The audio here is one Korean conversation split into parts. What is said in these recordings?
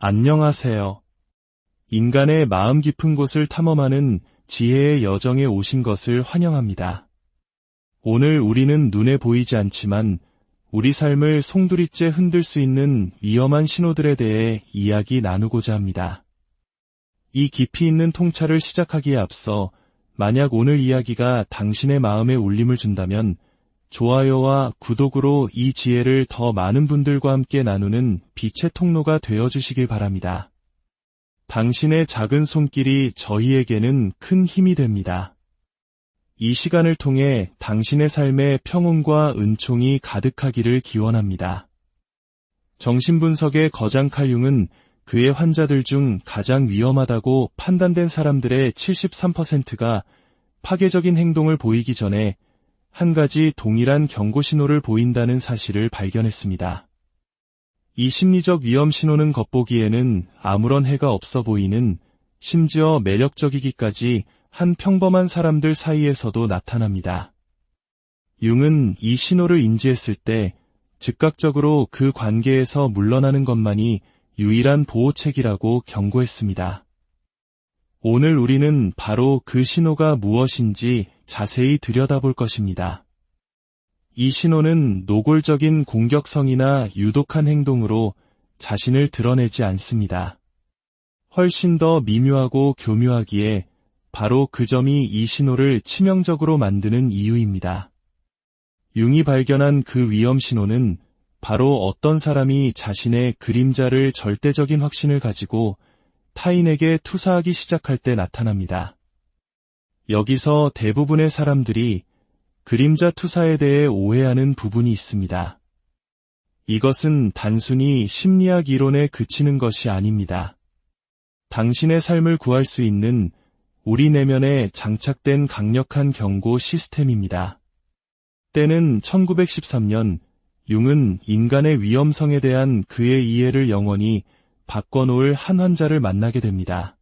안녕하세요. 인간의 마음 깊은 곳을 탐험하는 지혜의 여정에 오신 것을 환영합니다. 오늘 우리는 눈에 보이지 않지만 우리 삶을 송두리째 흔들 수 있는 위험한 신호들에 대해 이야기 나누고자 합니다. 이 깊이 있는 통찰을 시작하기에 앞서 만약 오늘 이야기가 당신의 마음에 울림을 준다면 좋아요와 구독으로 이 지혜를 더 많은 분들과 함께 나누는 빛의 통로가 되어주시길 바랍니다. 당신의 작은 손길이 저희에게는 큰 힘이 됩니다. 이 시간을 통해 당신의 삶에 평온과 은총이 가득하기를 기원합니다. 정신분석의 거장 칼 융은 그의 환자들 중 가장 위험하다고 판단된 사람들의 73%가 파괴적인 행동을 보이기 전에 한 가지 동일한 경고 신호를 보인다는 사실을 발견했습니다. 이 심리적 위험 신호는 겉보기에는 아무런 해가 없어 보이는, 심지어 매력적이기까지 한 평범한 사람들 사이에서도 나타납니다. 융은 이 신호를 인지했을 때 즉각적으로 그 관계에서 물러나는 것만이 유일한 보호책이라고 경고했습니다. 오늘 우리는 바로 그 신호가 무엇인지 자세히 들여다볼 것입니다. 이 신호는 노골적인 공격성이나 유독한 행동으로 자신을 드러내지 않습니다. 훨씬 더 미묘하고 교묘하기에 바로 그 점이 이 신호를 치명적으로 만드는 이유입니다. 융이 발견한 그 위험 신호는 바로 어떤 사람이 자신의 그림자를 절대적인 확신을 가지고 타인에게 투사하기 시작할 때 나타납니다. 여기서 대부분의 사람들이 그림자 투사에 대해 오해하는 부분이 있습니다. 이것은 단순히 심리학 이론에 그치는 것이 아닙니다. 당신의 삶을 구할 수 있는 우리 내면에 장착된 강력한 경고 시스템입니다. 때는 1913년, 융은 인간의 위험성에 대한 그의 이해를 영원히 바꿔놓을 한 환자를 만나게 됩니다.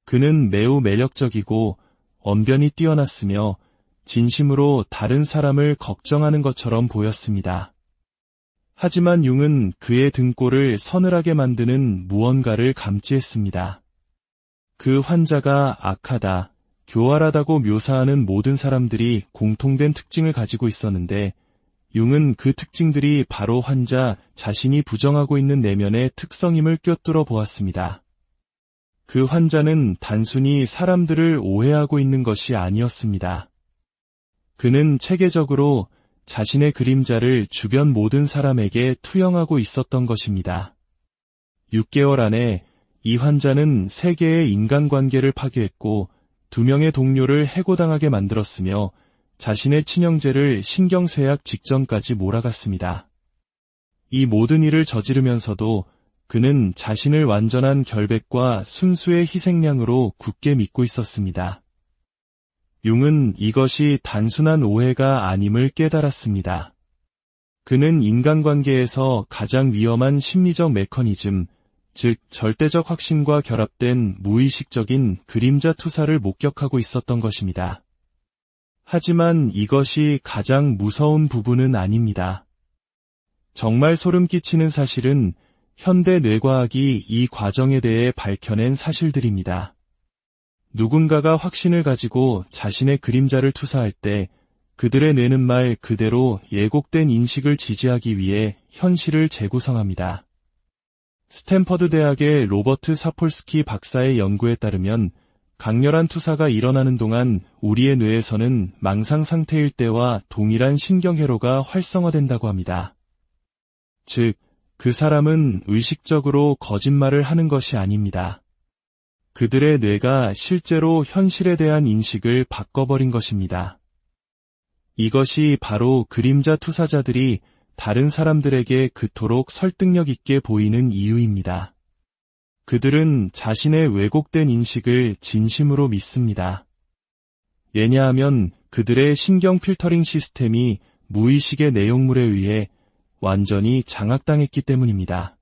그는 매우 매력적이고 언변이 뛰어났으며 진심으로 다른 사람을 걱정하는 것처럼 보였습니다. 하지만 융은 그의 등골을 서늘하게 만드는 무언가를 감지했습니다. 그 환자가 악하다, 교활하다고 묘사하는 모든 사람들이 공통된 특징을 가지고 있었는데 융은 그 특징들이 바로 환자 자신이 부정하고 있는 내면의 특성임을 꿰뚫어 보았습니다. 그 환자는 단순히 사람들을 오해하고 있는 것이 아니었습니다. 그는 체계적으로 자신의 그림자를 주변 모든 사람에게 투영하고 있었던 것입니다. 6개월 안에 이 환자는 3개의 인간관계를 파괴했고 2명의 동료를 해고당하게 만들었으며 자신의 친형제를 신경쇠약 직전까지 몰아갔습니다. 이 모든 일을 저지르면서도 그는 자신을 완전한 결백과 순수의 희생양으로 굳게 믿고 있었습니다. 융은 이것이 단순한 오해가 아님을 깨달았습니다. 그는 인간관계에서 가장 위험한 심리적 메커니즘, 즉 절대적 확신과 결합된 무의식적인 그림자 투사를 목격하고 있었던 것입니다. 하지만 이것이 가장 무서운 부분은 아닙니다. 정말 소름 끼치는 사실은 현대 뇌과학이 이 과정에 대해 밝혀낸 사실들입니다. 누군가가 확신을 가지고 자신의 그림자를 투사할 때 그들의 뇌는 말 그대로 예곡된 인식을 지지하기 위해 현실을 재구성합니다. 스탠퍼드 대학의 로버트 사폴스키 박사의 연구에 따르면 강렬한 투사가 일어나는 동안 우리의 뇌에서는 망상 상태일 때와 동일한 신경회로가 활성화된다고 합니다. 즉, 그 사람은 의식적으로 거짓말을 하는 것이 아닙니다. 그들의 뇌가 실제로 현실에 대한 인식을 바꿔버린 것입니다. 이것이 바로 그림자 투사자들이 다른 사람들에게 그토록 설득력 있게 보이는 이유입니다. 그들은 자신의 왜곡된 인식을 진심으로 믿습니다. 왜냐하면 그들의 신경 필터링 시스템이 무의식의 내용물에 의해 완전히 장악당했기 때문입니다.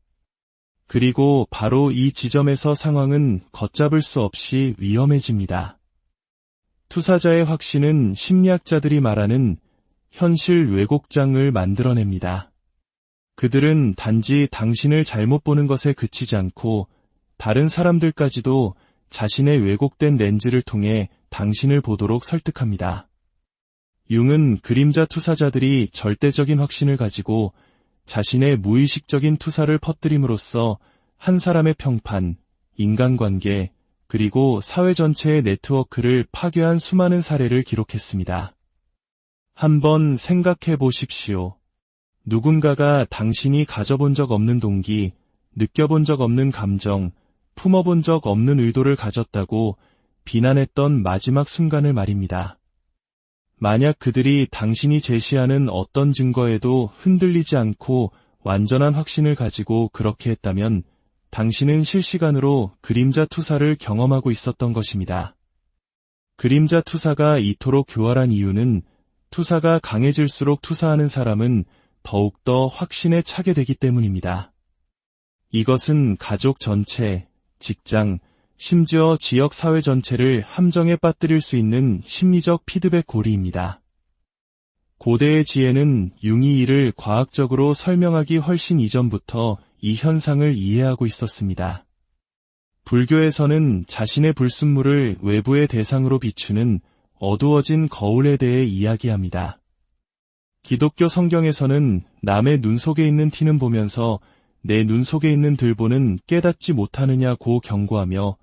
그리고 바로 이 지점에서 상황은 걷잡을 수 없이 위험해집니다. 투사자의 확신은 심리학자들이 말하는 현실 왜곡장을 만들어냅니다. 그들은 단지 당신을 잘못 보는 것에 그치지 않고 다른 사람들까지도 자신의 왜곡된 렌즈를 통해 당신을 보도록 설득합니다. 융은 그림자 투사자들이 절대적인 확신을 가지고 자신의 무의식적인 투사를 퍼뜨림으로써 한 사람의 평판, 인간관계, 그리고 사회 전체의 네트워크를 파괴한 수많은 사례를 기록했습니다. 한번 생각해 보십시오. 누군가가 당신이 가져본 적 없는 동기, 느껴본 적 없는 감정, 품어본 적 없는 의도를 가졌다고 비난했던 마지막 순간을 말입니다. 만약 그들이 당신이 제시하는 어떤 증거에도 흔들리지 않고 완전한 확신을 가지고 그렇게 했다면 당신은 실시간으로 그림자 투사를 경험하고 있었던 것입니다. 그림자 투사가 이토록 교활한 이유는 투사가 강해질수록 투사하는 사람은 더욱더 확신에 차게 되기 때문입니다. 이것은 가족 전체, 직장, 심지어 지역 사회 전체를 함정에 빠뜨릴 수 있는 심리적 피드백 고리입니다. 고대의 지혜는 융이 이를 과학적으로 설명하기 훨씬 이전부터 이 현상을 이해하고 있었습니다. 불교에서는 자신의 불순물을 외부의 대상으로 비추는 어두워진 거울에 대해 이야기합니다. 기독교 성경에서는 남의 눈 속에 있는 티는 보면서 내 눈 속에 있는 들보는 깨닫지 못하느냐고 경고하며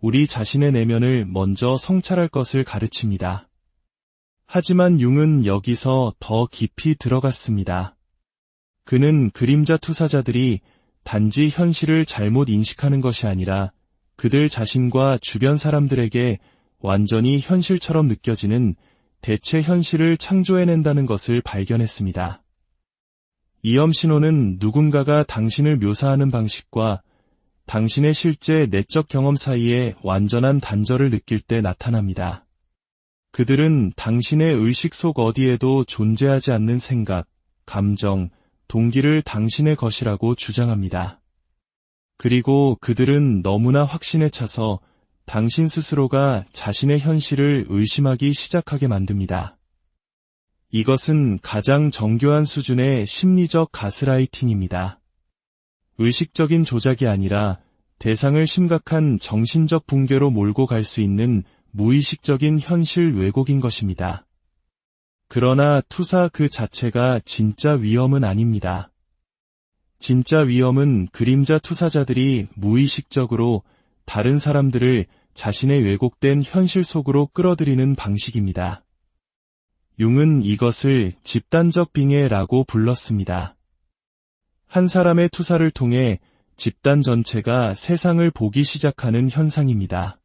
우리 자신의 내면을 먼저 성찰할 것을 가르칩니다. 하지만 융은 여기서 더 깊이 들어갔습니다. 그는 그림자 투사자들이 단지 현실을 잘못 인식하는 것이 아니라 그들 자신과 주변 사람들에게 완전히 현실처럼 느껴지는 대체 현실을 창조해낸다는 것을 발견했습니다. 이염신호는 누군가가 당신을 묘사하는 방식과 당신의 실제 내적 경험 사이에 완전한 단절을 느낄 때 나타납니다. 그들은 당신의 의식 속 어디에도 존재하지 않는 생각, 감정, 동기를 당신의 것이라고 주장합니다. 그리고 그들은 너무나 확신에 차서 당신 스스로가 자신의 현실을 의심하기 시작하게 만듭니다. 이것은 가장 정교한 수준의 심리적 가스라이팅입니다. 의식적인 조작이 아니라 대상을 심각한 정신적 붕괴로 몰고 갈 수 있는 무의식적인 현실 왜곡인 것입니다. 그러나 투사 그 자체가 진짜 위험은 아닙니다. 진짜 위험은 그림자 투사자들이 무의식적으로 다른 사람들을 자신의 왜곡된 현실 속으로 끌어들이는 방식입니다. 융은 이것을 집단적 빙의라고 불렀습니다. 한 사람의 투사를 통해 집단 전체가 세상을 보기 시작하는 현상입니다.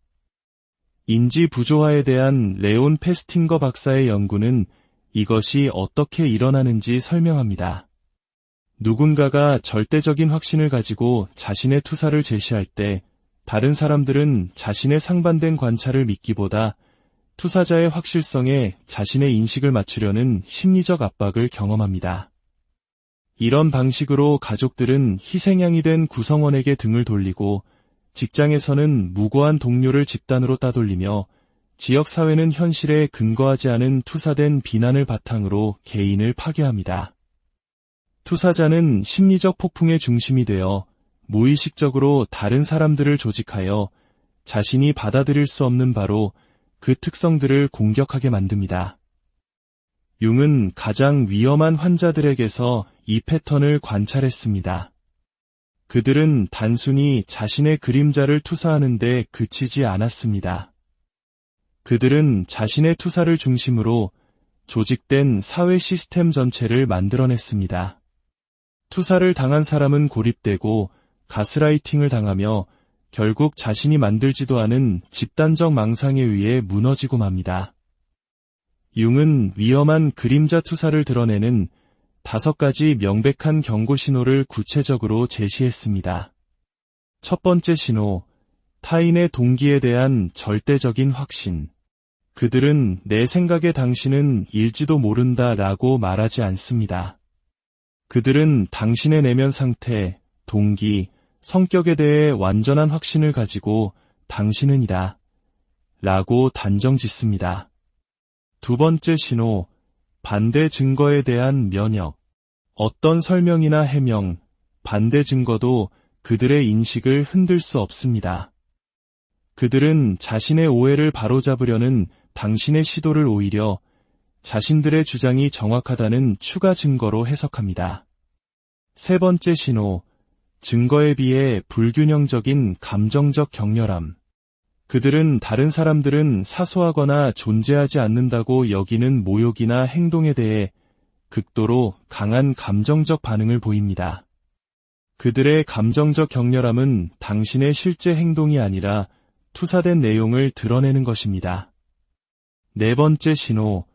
인지 부조화에 대한 레온 페스팅거 박사의 연구는 이것이 어떻게 일어나는지 설명합니다. 누군가가 절대적인 확신을 가지고 자신의 투사를 제시할 때 다른 사람들은 자신의 상반된 관찰을 믿기보다 투사자의 확실성에 자신의 인식을 맞추려는 심리적 압박을 경험합니다. 이런 방식으로 가족들은 희생양이 된 구성원에게 등을 돌리고 직장에서는 무고한 동료를 집단으로 따돌리며 지역사회는 현실에 근거하지 않은 투사된 비난을 바탕으로 개인을 파괴합니다. 투사자는 심리적 폭풍의 중심이 되어 무의식적으로 다른 사람들을 조직하여 자신이 받아들일 수 없는 바로 그 특성들을 공격하게 만듭니다. 융은 가장 위험한 환자들에게서 이 패턴을 관찰했습니다. 그들은 단순히 자신의 그림자를 투사하는 데 그치지 않았습니다. 그들은 자신의 투사를 중심으로 조직된 사회 시스템 전체를 만들어냈습니다. 투사를 당한 사람은 고립되고 가스라이팅을 당하며 결국 자신이 만들지도 않은 집단적 망상에 의해 무너지고 맙니다. 융은 위험한 그림자 투사를 드러내는 5가지 명백한 경고 신호를 구체적으로 제시했습니다. 첫 번째 신호, 타인의 동기에 대한 절대적인 확신. 그들은 내 생각에 당신은 일지도 모른다라고 말하지 않습니다. 그들은 당신의 내면 상태, 동기, 성격에 대해 완전한 확신을 가지고 당신은 이다 라고 단정 짓습니다. 두 번째 신호, 반대 증거에 대한 면역. 어떤 설명이나 해명, 반대 증거도 그들의 인식을 흔들 수 없습니다. 그들은 자신의 오해를 바로잡으려는 당신의 시도를 오히려 자신들의 주장이 정확하다는 추가 증거로 해석합니다. 세 번째 신호, 증거에 비해 불균형적인 감정적 격렬함. 그들은 다른 사람들은 사소하거나 존재하지 않는다고 여기는 모욕이나 행동에 대해 극도로 강한 감정적 반응을 보입니다. 그들의 감정적 격렬함은 당신의 실제 행동이 아니라 투사된 내용을 드러내는 것입니다. 네 번째 신호,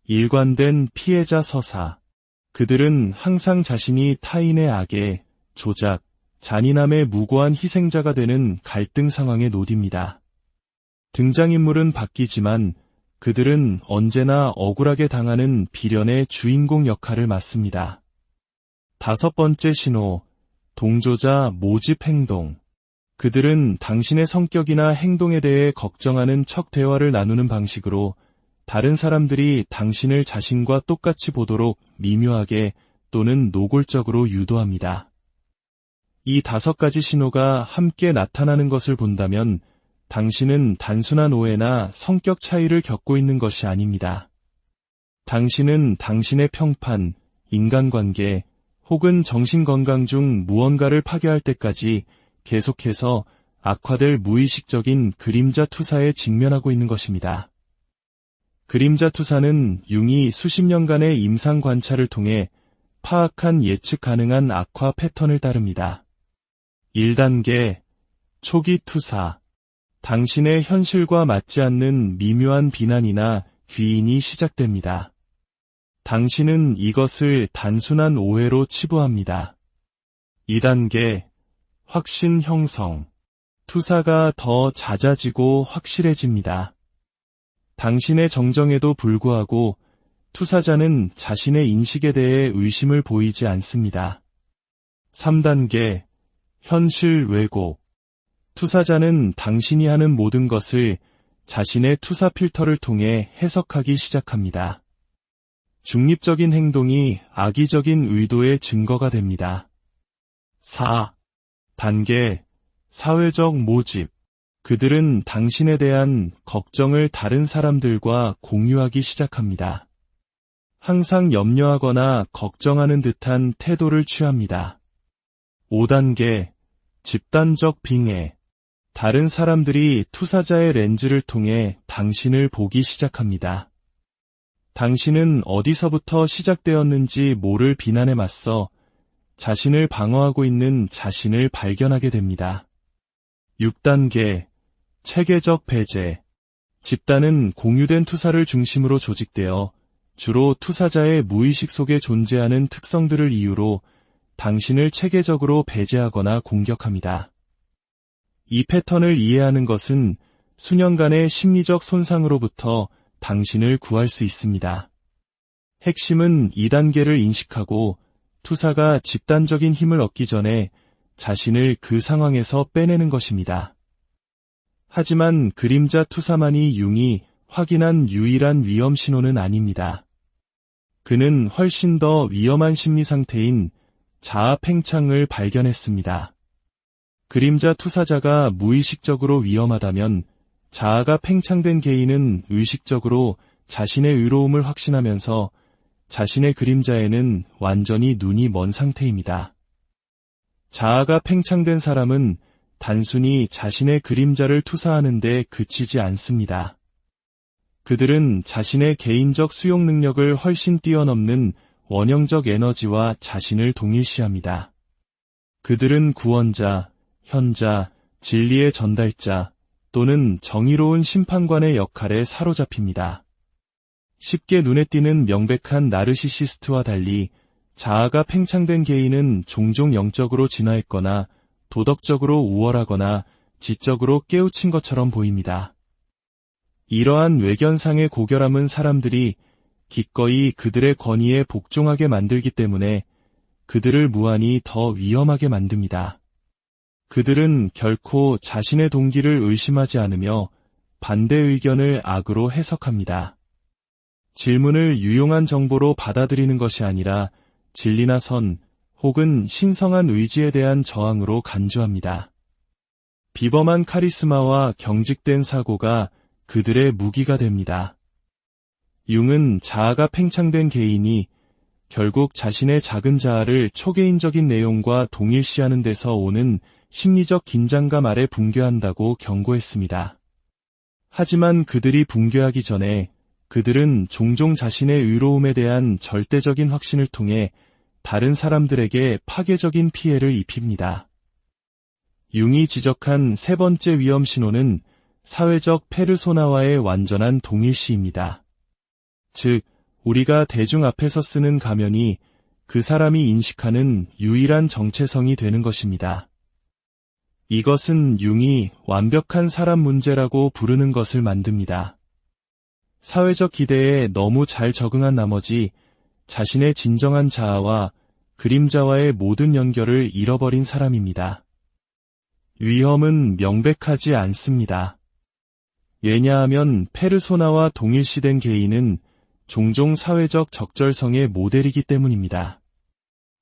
일관된 피해자 서사. 그들은 항상 자신이 타인의 악에, 조작, 잔인함의 무고한 희생자가 되는 갈등 상황에 놓입니다. 등장인물은 바뀌지만 그들은 언제나 억울하게 당하는 비련의 주인공 역할을 맡습니다. 다섯 번째 신호, 동조자 모집 행동. 그들은 당신의 성격이나 행동에 대해 걱정하는 척 대화를 나누는 방식으로 다른 사람들이 당신을 자신과 똑같이 보도록 미묘하게 또는 노골적으로 유도합니다. 이 다섯 가지 신호가 함께 나타나는 것을 본다면 당신은 단순한 오해나 성격 차이를 겪고 있는 것이 아닙니다. 당신은 당신의 평판, 인간관계 혹은 정신건강 중 무언가를 파괴할 때까지 계속해서 악화될 무의식적인 그림자 투사에 직면하고 있는 것입니다. 그림자 투사는 융이 수십 년간의 임상 관찰을 통해 파악한 예측 가능한 악화 패턴을 따릅니다. 1단계, 초기 투사. 당신의 현실과 맞지 않는 미묘한 비난이나 귀인이 시작됩니다. 당신은 이것을 단순한 오해로 치부합니다. 2단계, 확신 형성. 투사가 더 잦아지고 확실해집니다. 당신의 정정에도 불구하고 투사자는 자신의 인식에 대해 의심을 보이지 않습니다. 3단계, 현실 왜곡. 투사자는 당신이 하는 모든 것을 자신의 투사 필터를 통해 해석하기 시작합니다. 중립적인 행동이 악의적인 의도의 증거가 됩니다. 4단계, 사회적 모집. 그들은 당신에 대한 걱정을 다른 사람들과 공유하기 시작합니다. 항상 염려하거나 걱정하는 듯한 태도를 취합니다. 5단계, 집단적 빙의. 다른 사람들이 투사자의 렌즈를 통해 당신을 보기 시작합니다. 당신은 어디서부터 시작되었는지 모를 비난에 맞서 자신을 방어하고 있는 자신을 발견하게 됩니다. 6단계, 체계적 배제. 집단은 공유된 투사를 중심으로 조직되어 주로 투사자의 무의식 속에 존재하는 특성들을 이유로 당신을 체계적으로 배제하거나 공격합니다. 이 패턴을 이해하는 것은 수년간의 심리적 손상으로부터 당신을 구할 수 있습니다. 핵심은 2단계를 인식하고 투사가 집단적인 힘을 얻기 전에 자신을 그 상황에서 빼내는 것입니다. 하지만 그림자 투사만이 융이 확인한 유일한 위험 신호는 아닙니다. 그는 훨씬 더 위험한 심리 상태인 자아 팽창을 발견했습니다. 그림자 투사자가 무의식적으로 위험하다면 자아가 팽창된 개인은 의식적으로 자신의 의로움을 확신하면서 자신의 그림자에는 완전히 눈이 먼 상태입니다. 자아가 팽창된 사람은 단순히 자신의 그림자를 투사하는 데 그치지 않습니다. 그들은 자신의 개인적 수용 능력을 훨씬 뛰어넘는 원형적 에너지와 자신을 동일시합니다. 그들은 구원자, 현자, 진리의 전달자 또는 정의로운 심판관의 역할에 사로잡힙니다. 쉽게 눈에 띄는 명백한 나르시시스트와 달리 자아가 팽창된 개인은 종종 영적으로 진화했거나 도덕적으로 우월하거나 지적으로 깨우친 것처럼 보입니다. 이러한 외견상의 고결함은 사람들이 기꺼이 그들의 권위에 복종하게 만들기 때문에 그들을 무한히 더 위험하게 만듭니다. 그들은 결코 자신의 동기를 의심하지 않으며 반대 의견을 악으로 해석합니다. 질문을 유용한 정보로 받아들이는 것이 아니라 진리나 선, 혹은 신성한 의지에 대한 저항으로 간주합니다. 비범한 카리스마와 경직된 사고가 그들의 무기가 됩니다. 융은 자아가 팽창된 개인이 결국 자신의 작은 자아를 초개인적인 내용과 동일시하는 데서 오는 심리적 긴장감 아래 붕괴한다고 경고했습니다. 하지만 그들이 붕괴하기 전에 그들은 종종 자신의 의로움에 대한 절대적인 확신을 통해 다른 사람들에게 파괴적인 피해를 입힙니다. 융이 지적한 세 번째 위험 신호는 사회적 페르소나와의 완전한 동일시입니다. 즉, 우리가 대중 앞에서 쓰는 가면이 그 사람이 인식하는 유일한 정체성이 되는 것입니다. 이것은 융이 완벽한 사람 문제라고 부르는 것을 만듭니다. 사회적 기대에 너무 잘 적응한 나머지 자신의 진정한 자아와 그림자와의 모든 연결을 잃어버린 사람입니다. 위험은 명백하지 않습니다. 왜냐하면 페르소나와 동일시된 개인은 종종 사회적 적절성의 모델이기 때문입니다.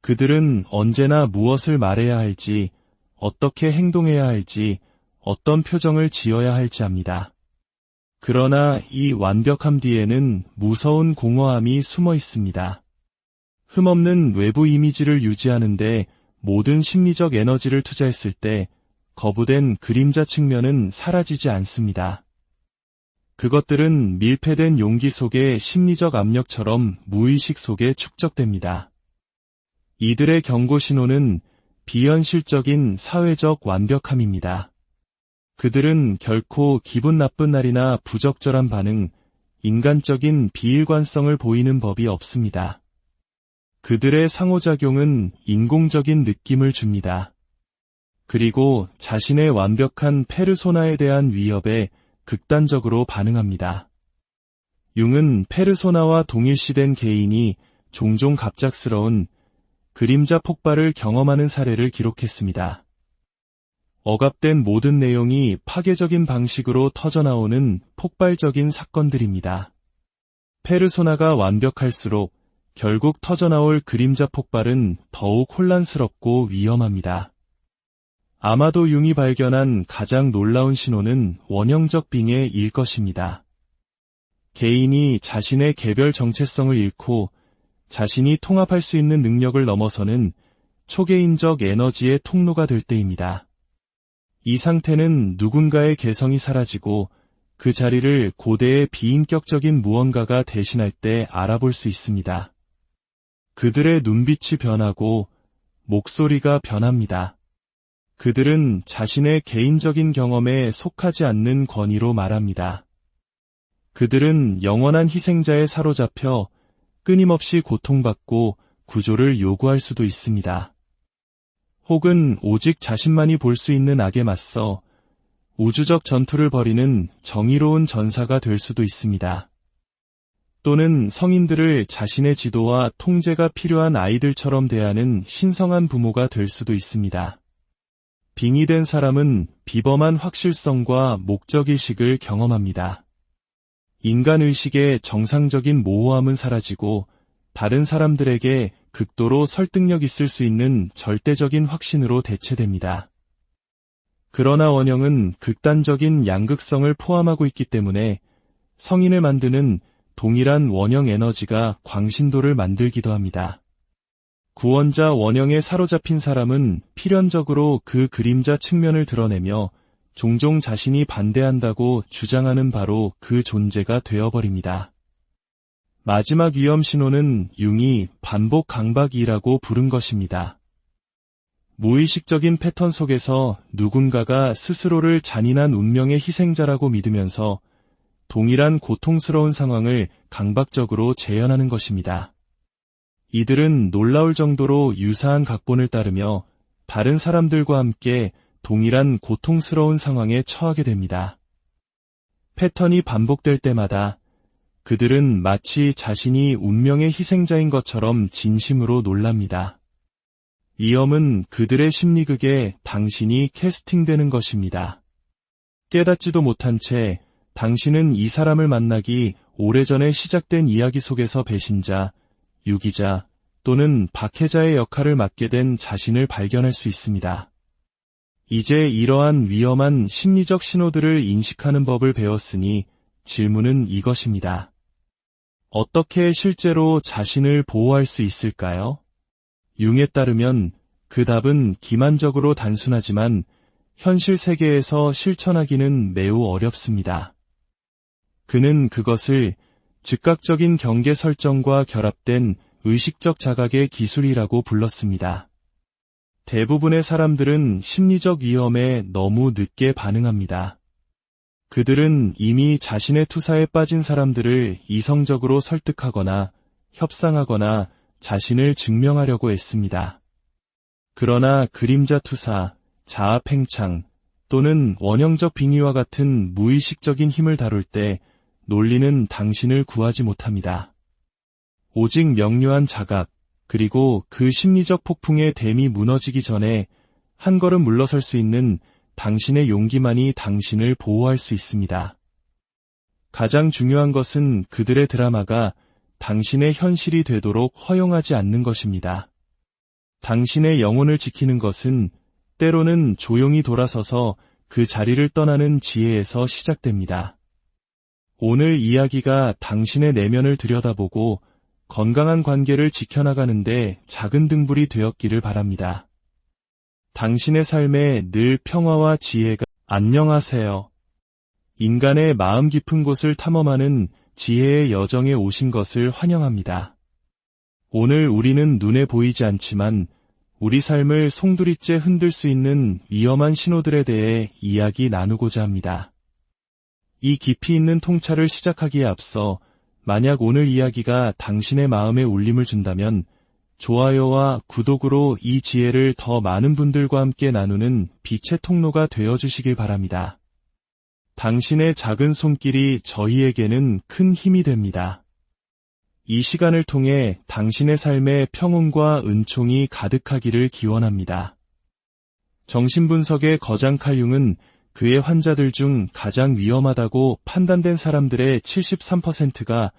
그들은 언제나 무엇을 말해야 할지, 어떻게 행동해야 할지, 어떤 표정을 지어야 할지 압니다. 그러나 이 완벽함 뒤에는 무서운 공허함이 숨어 있습니다. 흠없는 외부 이미지를 유지하는데 모든 심리적 에너지를 투자했을 때 거부된 그림자 측면은 사라지지 않습니다. 그것들은 밀폐된 용기 속의 심리적 압력처럼 무의식 속에 축적됩니다. 이들의 경고 신호는 비현실적인 사회적 완벽함입니다. 그들은 결코 기분 나쁜 날이나 부적절한 반응, 인간적인 비일관성을 보이는 법이 없습니다. 그들의 상호작용은 인공적인 느낌을 줍니다. 그리고 자신의 완벽한 페르소나에 대한 위협에 극단적으로 반응합니다. 융은 페르소나와 동일시된 개인이 종종 갑작스러운 그림자 폭발을 경험하는 사례를 기록했습니다. 억압된 모든 내용이 파괴적인 방식으로 터져나오는 폭발적인 사건들입니다. 페르소나가 완벽할수록 결국 터져나올 그림자 폭발은 더욱 혼란스럽고 위험합니다. 아마도 융이 발견한 가장 놀라운 신호는 원형적 빙의일 것입니다. 개인이 자신의 개별 정체성을 잃고 자신이 통합할 수 있는 능력을 넘어서는 초개인적 에너지의 통로가 될 때입니다. 이 상태는 누군가의 개성이 사라지고 그 자리를 고대의 비인격적인 무언가가 대신할 때 알아볼 수 있습니다. 그들의 눈빛이 변하고 목소리가 변합니다. 그들은 자신의 개인적인 경험에 속하지 않는 권위로 말합니다. 그들은 영원한 희생자에 사로잡혀 끊임없이 고통받고 구조를 요구할 수도 있습니다. 혹은 오직 자신만이 볼 수 있는 악에 맞서 우주적 전투를 벌이는 정의로운 전사가 될 수도 있습니다. 또는 성인들을 자신의 지도와 통제가 필요한 아이들처럼 대하는 신성한 부모가 될 수도 있습니다. 빙의된 사람은 비범한 확실성과 목적의식을 경험합니다. 인간의식의 정상적인 모호함은 사라지고 다른 사람들에게 극도로 설득력 있을 수 있는 절대적인 확신으로 대체됩니다. 그러나 원형은 극단적인 양극성을 포함하고 있기 때문에 성인을 만드는 동일한 원형 에너지가 광신도를 만들기도 합니다. 구원자 원형에 사로잡힌 사람은 필연적으로 그 그림자 측면을 드러내며 종종 자신이 반대한다고 주장하는 바로 그 존재가 되어버립니다. 마지막 위험 신호는 융이 반복 강박이라고 부른 것입니다. 무의식적인 패턴 속에서 누군가가 스스로를 잔인한 운명의 희생자라고 믿으면서 동일한 고통스러운 상황을 강박적으로 재현하는 것입니다. 이들은 놀라울 정도로 유사한 각본을 따르며 다른 사람들과 함께 동일한 고통스러운 상황에 처하게 됩니다. 패턴이 반복될 때마다 그들은 마치 자신이 운명의 희생자인 것처럼 진심으로 놀랍니다. 위험은 그들의 심리극에 당신이 캐스팅되는 것입니다. 깨닫지도 못한 채 당신은 이 사람을 만나기 오래전에 시작된 이야기 속에서 배신자, 유기자, 또는 박해자의 역할을 맡게 된 자신을 발견할 수 있습니다. 이제 이러한 위험한 심리적 신호들을 인식하는 법을 배웠으니 질문은 이것입니다. 어떻게 실제로 자신을 보호할 수 있을까요? 융에 따르면 그 답은 기만적으로 단순하지만 현실 세계에서 실천하기는 매우 어렵습니다. 그는 그것을 즉각적인 경계 설정과 결합된 의식적 자각의 기술이라고 불렀습니다. 대부분의 사람들은 심리적 위험에 너무 늦게 반응합니다. 그들은 이미 자신의 투사에 빠진 사람들을 이성적으로 설득하거나 협상하거나 자신을 증명하려고 애씁니다. 그러나 그림자 투사, 자아 팽창 또는 원형적 빙의와 같은 무의식적인 힘을 다룰 때 논리는 당신을 구하지 못합니다. 오직 명료한 자각, 그리고 그 심리적 폭풍의 댐이 무너지기 전에 한 걸음 물러설 수 있는 당신의 용기만이 당신을 보호할 수 있습니다. 가장 중요한 것은 그들의 드라마가 당신의 현실이 되도록 허용하지 않는 것입니다. 당신의 영혼을 지키는 것은 때로는 조용히 돌아서서 그 자리를 떠나는 지혜에서 시작됩니다. 오늘 이야기가 당신의 내면을 들여다보고 건강한 관계를 지켜나가는데 작은 등불이 되었기를 바랍니다. 당신의 삶에 늘 평화와 지혜가 안녕하세요. 인간의 마음 깊은 곳을 탐험하는 지혜의 여정에 오신 것을 환영합니다. 오늘 우리는 눈에 보이지 않지만 우리 삶을 송두리째 흔들 수 있는 위험한 신호들에 대해 이야기 나누고자 합니다. 이 깊이 있는 통찰을 시작하기에 앞서 만약 오늘 이야기가 당신의 마음에 울림을 준다면 좋아요와 구독으로 이 지혜를 더 많은 분들과 함께 나누는 빛의 통로가 되어주시길 바랍니다. 당신의 작은 손길이 저희에게는 큰 힘이 됩니다. 이 시간을 통해 당신의 삶에 평온과 은총이 가득하기를 기원합니다. 정신분석의 거장 칼 융은 그의 환자들 중 가장 위험하다고 판단된 사람들의 73%가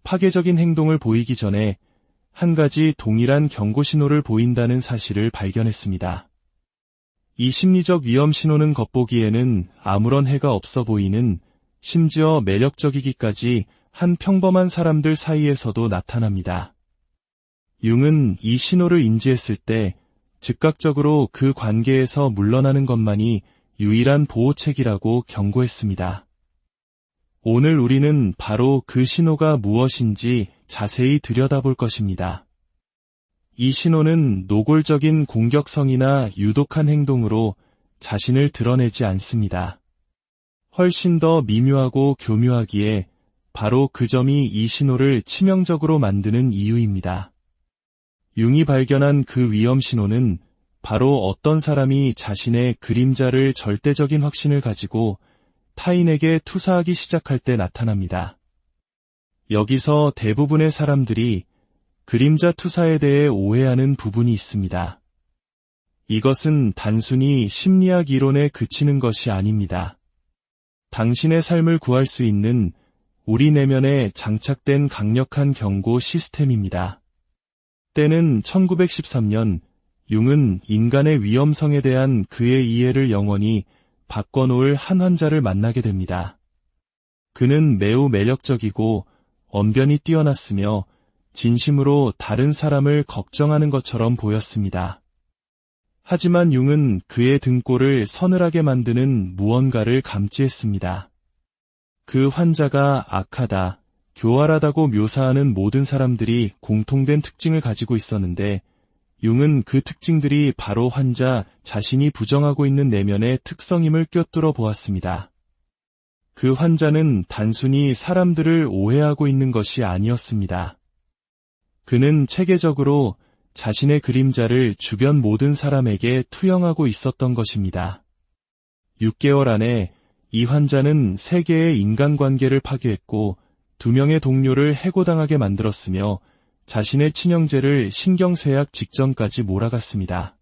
파괴적인 행동을 보이기 전에 한 가지 동일한 경고 신호를 보인다는 사실을 발견했습니다. 이 심리적 위험 신호는 겉보기에는 아무런 해가 없어 보이는, 심지어 매력적이기까지 한 평범한 사람들 사이에서도 나타납니다. 융은 이 신호를 인지했을 때 즉각적으로 그 관계에서 물러나는 것만이 유일한 보호책이라고 경고했습니다. 오늘 우리는 바로 그 신호가 무엇인지 자세히 들여다볼 것입니다. 이 신호는 노골적인 공격성이나 유독한 행동으로 자신을 드러내지 않습니다. 훨씬 더 미묘하고 교묘하기에 바로 그 점이 이 신호를 치명적으로 만드는 이유입니다. 융이 발견한 그 위험 신호는 바로 어떤 사람이 자신의 그림자를 절대적인 확신을 가지고 타인에게 투사하기 시작할 때 나타납니다. 여기서 대부분의 사람들이 그림자 투사에 대해 오해하는 부분이 있습니다. 이것은 단순히 심리학 이론에 그치는 것이 아닙니다. 당신의 삶을 구할 수 있는 우리 내면에 장착된 강력한 경고 시스템입니다. 때는 1913년 융은 인간의 위험성에 대한 그의 이해를 영원히 바꿔놓을 한 환자를 만나게 됩니다. 그는 매우 매력적이고 언변이 뛰어났으며 진심으로 다른 사람을 걱정하는 것처럼 보였습니다. 하지만 융은 그의 등골을 서늘하게 만드는 무언가를 감지했습니다. 그 환자가 악하다, 교활하다고 묘사하는 모든 사람들이 공통된 특징을 가지고 있었는데 융은 그 특징들이 바로 환자 자신이 부정하고 있는 내면의 특성임을 꿰뚫어 보았습니다. 그 환자는 단순히 사람들을 오해하고 있는 것이 아니었습니다. 그는 체계적으로 자신의 그림자를 주변 모든 사람에게 투영하고 있었던 것입니다. 6개월 안에 이 환자는 3개의 인간관계를 파괴했고 2명의 동료를 해고당하게 만들었으며 자신의 친형제를 신경쇠약 직전까지 몰아갔습니다.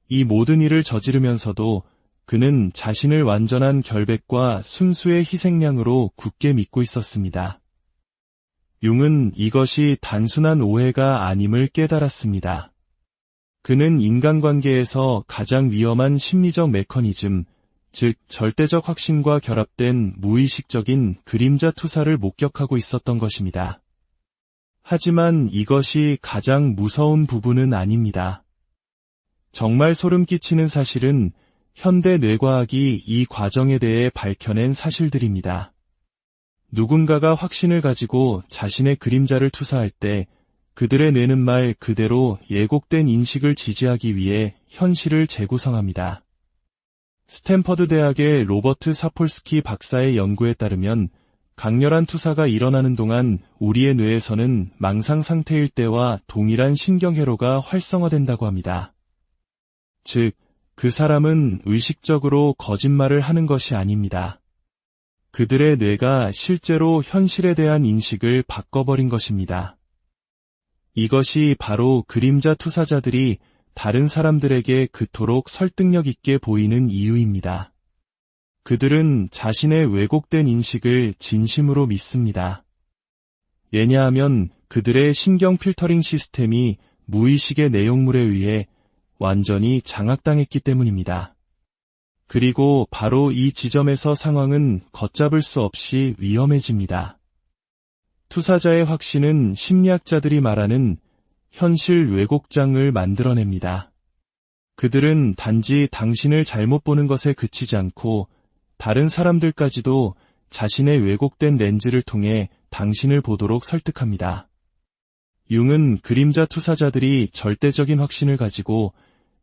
이 모든 일을 저지르면서도 그는 자신을 완전한 결백과 순수의 희생양으로 굳게 믿고 있었습니다. 융은 이것이 단순한 오해가 아님을 깨달았습니다. 그는 인간관계에서 가장 위험한 심리적 메커니즘, 즉 절대적 확신과 결합된 무의식적인 그림자 투사를 목격하고 있었던 것입니다. 하지만 이것이 가장 무서운 부분은 아닙니다. 정말 소름 끼치는 사실은 현대 뇌과학이 이 과정에 대해 밝혀낸 사실들입니다. 누군가가 확신을 가지고 자신의 그림자를 투사할 때 그들의 뇌는 말 그대로 예곡된 인식을 지지하기 위해 현실을 재구성합니다. 스탠퍼드 대학의 로버트 사폴스키 박사의 연구에 따르면 강렬한 투사가 일어나는 동안 우리의 뇌에서는 망상 상태일 때와 동일한 신경회로가 활성화된다고 합니다. 즉, 그 사람은 의식적으로 거짓말을 하는 것이 아닙니다. 그들의 뇌가 실제로 현실에 대한 인식을 바꿔버린 것입니다. 이것이 바로 그림자 투사자들이 다른 사람들에게 그토록 설득력 있게 보이는 이유입니다. 그들은 자신의 왜곡된 인식을 진심으로 믿습니다. 왜냐하면 그들의 신경 필터링 시스템이 무의식의 내용물에 의해 완전히 장악당했기 때문입니다. 그리고 바로 이 지점에서 상황은 걷잡을 수 없이 위험해집니다. 투사자의 확신은 심리학자들이 말하는 현실 왜곡장을 만들어냅니다. 그들은 단지 당신을 잘못 보는 것에 그치지 않고 다른 사람들까지도 자신의 왜곡된 렌즈를 통해 당신을 보도록 설득합니다. 융은 그림자 투사자들이 절대적인 확신을 가지고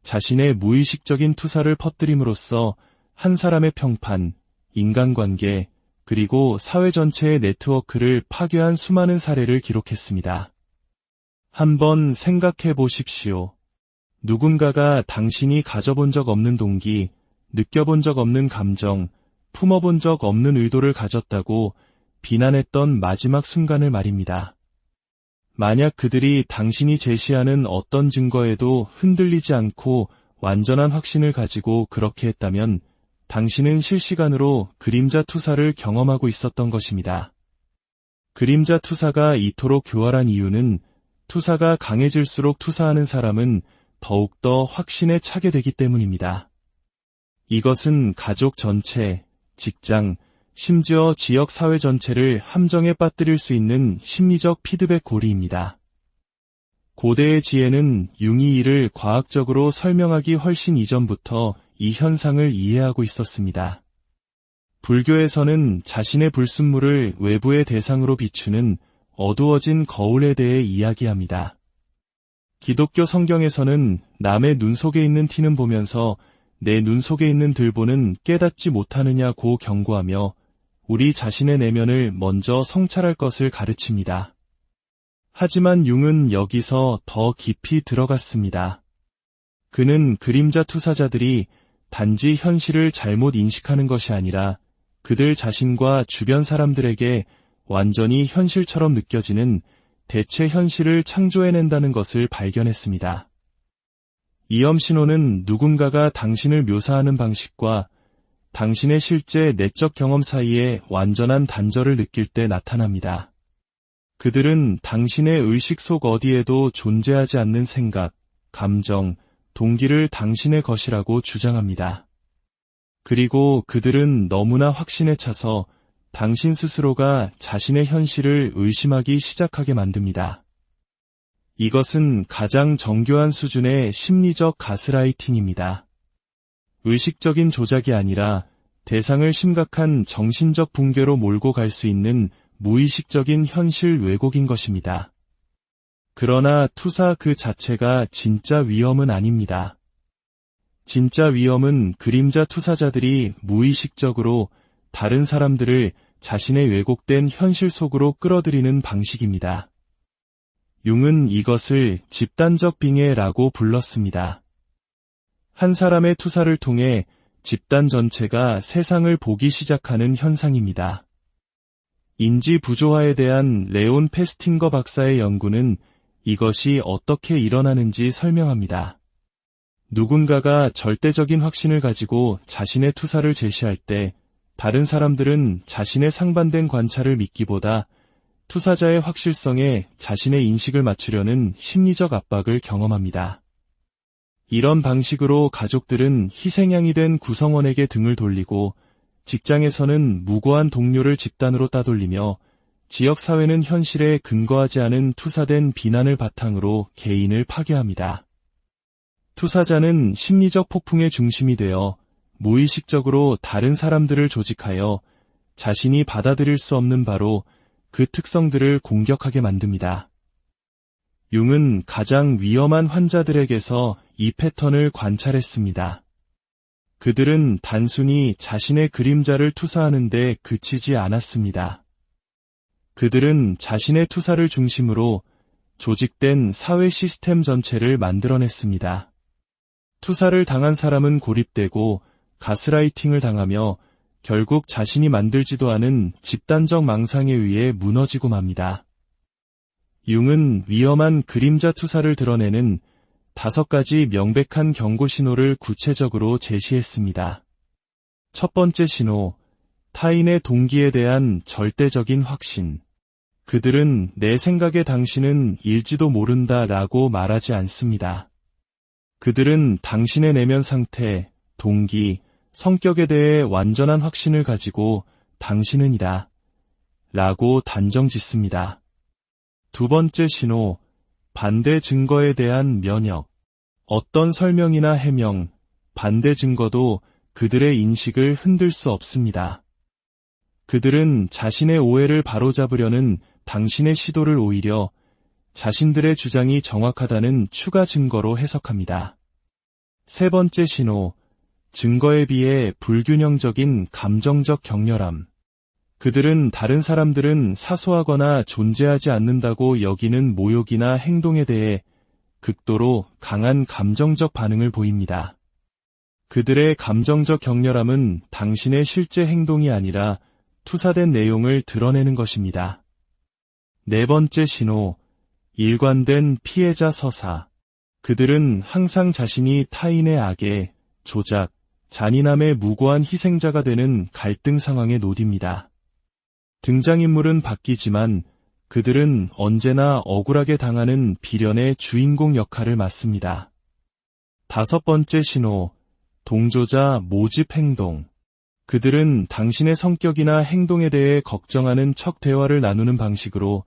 자신의 무의식적인 투사를 퍼뜨림으로써 한 사람의 평판, 인간관계, 그리고 사회 전체의 네트워크를 파괴한 수많은 사례를 기록했습니다. 한번 생각해 보십시오. 누군가가 당신이 가져본 적 없는 동기, 느껴본 적 없는 감정, 품어본 적 없는 의도를 가졌다고 비난했던 마지막 순간을 말입니다. 만약 그들이 당신이 제시하는 어떤 증거에도 흔들리지 않고 완전한 확신을 가지고 그렇게 했다면 당신은 실시간으로 그림자 투사를 경험하고 있었던 것입니다. 그림자 투사가 이토록 교활한 이유는 투사가 강해질수록 투사하는 사람은 더욱더 확신에 차게 되기 때문입니다. 이것은 가족 전체, 직장, 심지어 지역 사회 전체를 함정에 빠뜨릴 수 있는 심리적 피드백 고리입니다. 고대의 지혜는 융이 이를 과학적으로 설명하기 훨씬 이전부터 이 현상을 이해하고 있었습니다. 불교에서는 자신의 불순물을 외부의 대상으로 비추는 어두워진 거울에 대해 이야기합니다. 기독교 성경에서는 남의 눈 속에 있는 티는 보면서 내 눈 속에 있는 들보는 깨닫지 못하느냐고 경고하며 우리 자신의 내면을 먼저 성찰할 것을 가르칩니다. 하지만 융은 여기서 더 깊이 들어갔습니다. 그는 그림자 투사자들이 단지 현실을 잘못 인식하는 것이 아니라 그들 자신과 주변 사람들에게 완전히 현실처럼 느껴지는 대체 현실을 창조해낸다는 것을 발견했습니다. 이엄신호는 누군가가 당신을 묘사하는 방식과 당신의 실제 내적 경험 사이에 완전한 단절을 느낄 때 나타납니다. 그들은 당신의 의식 속 어디에도 존재하지 않는 생각, 감정, 동기를 당신의 것이라고 주장합니다. 그리고 그들은 너무나 확신에 차서 당신 스스로가 자신의 현실을 의심하기 시작하게 만듭니다. 이것은 가장 정교한 수준의 심리적 가스라이팅입니다. 의식적인 조작이 아니라 대상을 심각한 정신적 붕괴로 몰고 갈 수 있는 무의식적인 현실 왜곡인 것입니다. 그러나 투사 그 자체가 진짜 위험은 아닙니다. 진짜 위험은 그림자 투사자들이 무의식적으로 다른 사람들을 자신의 왜곡된 현실 속으로 끌어들이는 방식입니다. 융은 이것을 집단적 빙의라고 불렀습니다. 한 사람의 투사를 통해 집단 전체가 세상을 보기 시작하는 현상입니다. 인지 부조화에 대한 레온 페스팅거 박사의 연구는 이것이 어떻게 일어나는지 설명합니다. 누군가가 절대적인 확신을 가지고 자신의 투사를 제시할 때 다른 사람들은 자신의 상반된 관찰을 믿기보다 투사자의 확실성에 자신의 인식을 맞추려는 심리적 압박을 경험합니다. 이런 방식으로 가족들은 희생양이 된 구성원에게 등을 돌리고 직장에서는 무고한 동료를 집단으로 따돌리며 지역사회는 현실에 근거하지 않은 투사된 비난을 바탕으로 개인을 파괴합니다. 투사자는 심리적 폭풍의 중심이 되어 무의식적으로 다른 사람들을 조직하여 자신이 받아들일 수 없는 바로 그 특성들을 공격하게 만듭니다. 융은 가장 위험한 환자들에게서 이 패턴을 관찰했습니다. 그들은 단순히 자신의 그림자를 투사하는 데 그치지 않았습니다. 그들은 자신의 투사를 중심으로 조직된 사회 시스템 전체를 만들어냈습니다. 투사를 당한 사람은 고립되고 가스라이팅을 당하며 결국 자신이 만들지도 않은 집단적 망상에 의해 무너지고 맙니다. 융은 위험한 그림자 투사를 드러내는 5가지 명백한 경고 신호를 구체적으로 제시했습니다. 첫 번째 신호, 타인의 동기에 대한 절대적인 확신. 그들은 내 생각에 당신은 일지도 모른다라고 말하지 않습니다. 그들은 당신의 내면 상태, 동기, 성격에 대해 완전한 확신을 가지고 당신은 이다 라고 단정 짓습니다. 두 번째 신호, 반대 증거에 대한 면역. 어떤 설명이나 해명, 반대 증거도 그들의 인식을 흔들 수 없습니다. 그들은 자신의 오해를 바로잡으려는 당신의 시도를 오히려 자신들의 주장이 정확하다는 추가 증거로 해석합니다. 세 번째 신호, 증거에 비해 불균형적인 감정적 격렬함. 그들은 다른 사람들은 사소하거나 존재하지 않는다고 여기는 모욕이나 행동에 대해 극도로 강한 감정적 반응을 보입니다. 그들의 감정적 격렬함은 당신의 실제 행동이 아니라 투사된 내용을 드러내는 것입니다. 네 번째 신호, 일관된 피해자 서사. 그들은 항상 자신이 타인의 악에, 조작, 잔인함의 무고한 희생자가 되는 갈등 상황에 놓입니다. 등장인물은 바뀌지만 그들은 언제나 억울하게 당하는 비련의 주인공 역할을 맡습니다. 다섯 번째 신호, 동조자 모집 행동. 그들은 당신의 성격이나 행동에 대해 걱정하는 척 대화를 나누는 방식으로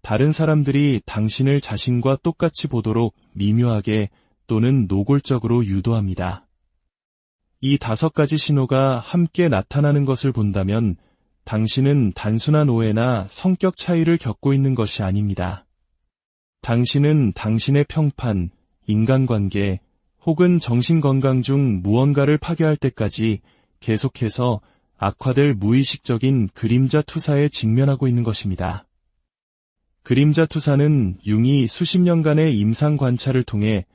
다른 사람들이 당신을 자신과 똑같이 보도록 미묘하게 또는 노골적으로 유도합니다. 이 5가지 신호가 함께 나타나는 것을 본다면 당신은 단순한 오해나 성격 차이를 겪고 있는 것이 아닙니다. 당신은 당신의 평판, 인간관계 혹은 정신건강 중 무언가를 파괴할 때까지 계속해서 악화될 무의식적인 그림자 투사에 직면하고 있는 것입니다. 그림자 투사는 융이 수십 년간의 임상 관찰을 통해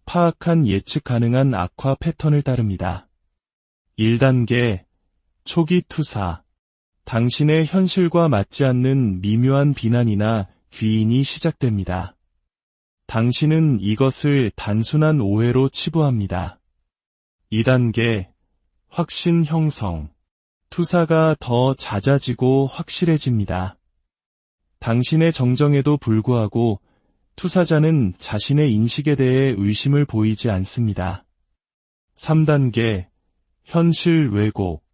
파악한 예측 가능한 악화 패턴을 따릅니다. 1단계, 초기 투사. 당신의 현실과 맞지 않는 미묘한 비난이나 귀인이 시작됩니다. 당신은 이것을 단순한 오해로 치부합니다. 2단계, 확신 형성. 투사가 더 잦아지고 확실해집니다. 당신의 정정에도 불구하고 투사자는 자신의 인식에 대해 의심을 보이지 않습니다. 3단계, 현실 왜곡.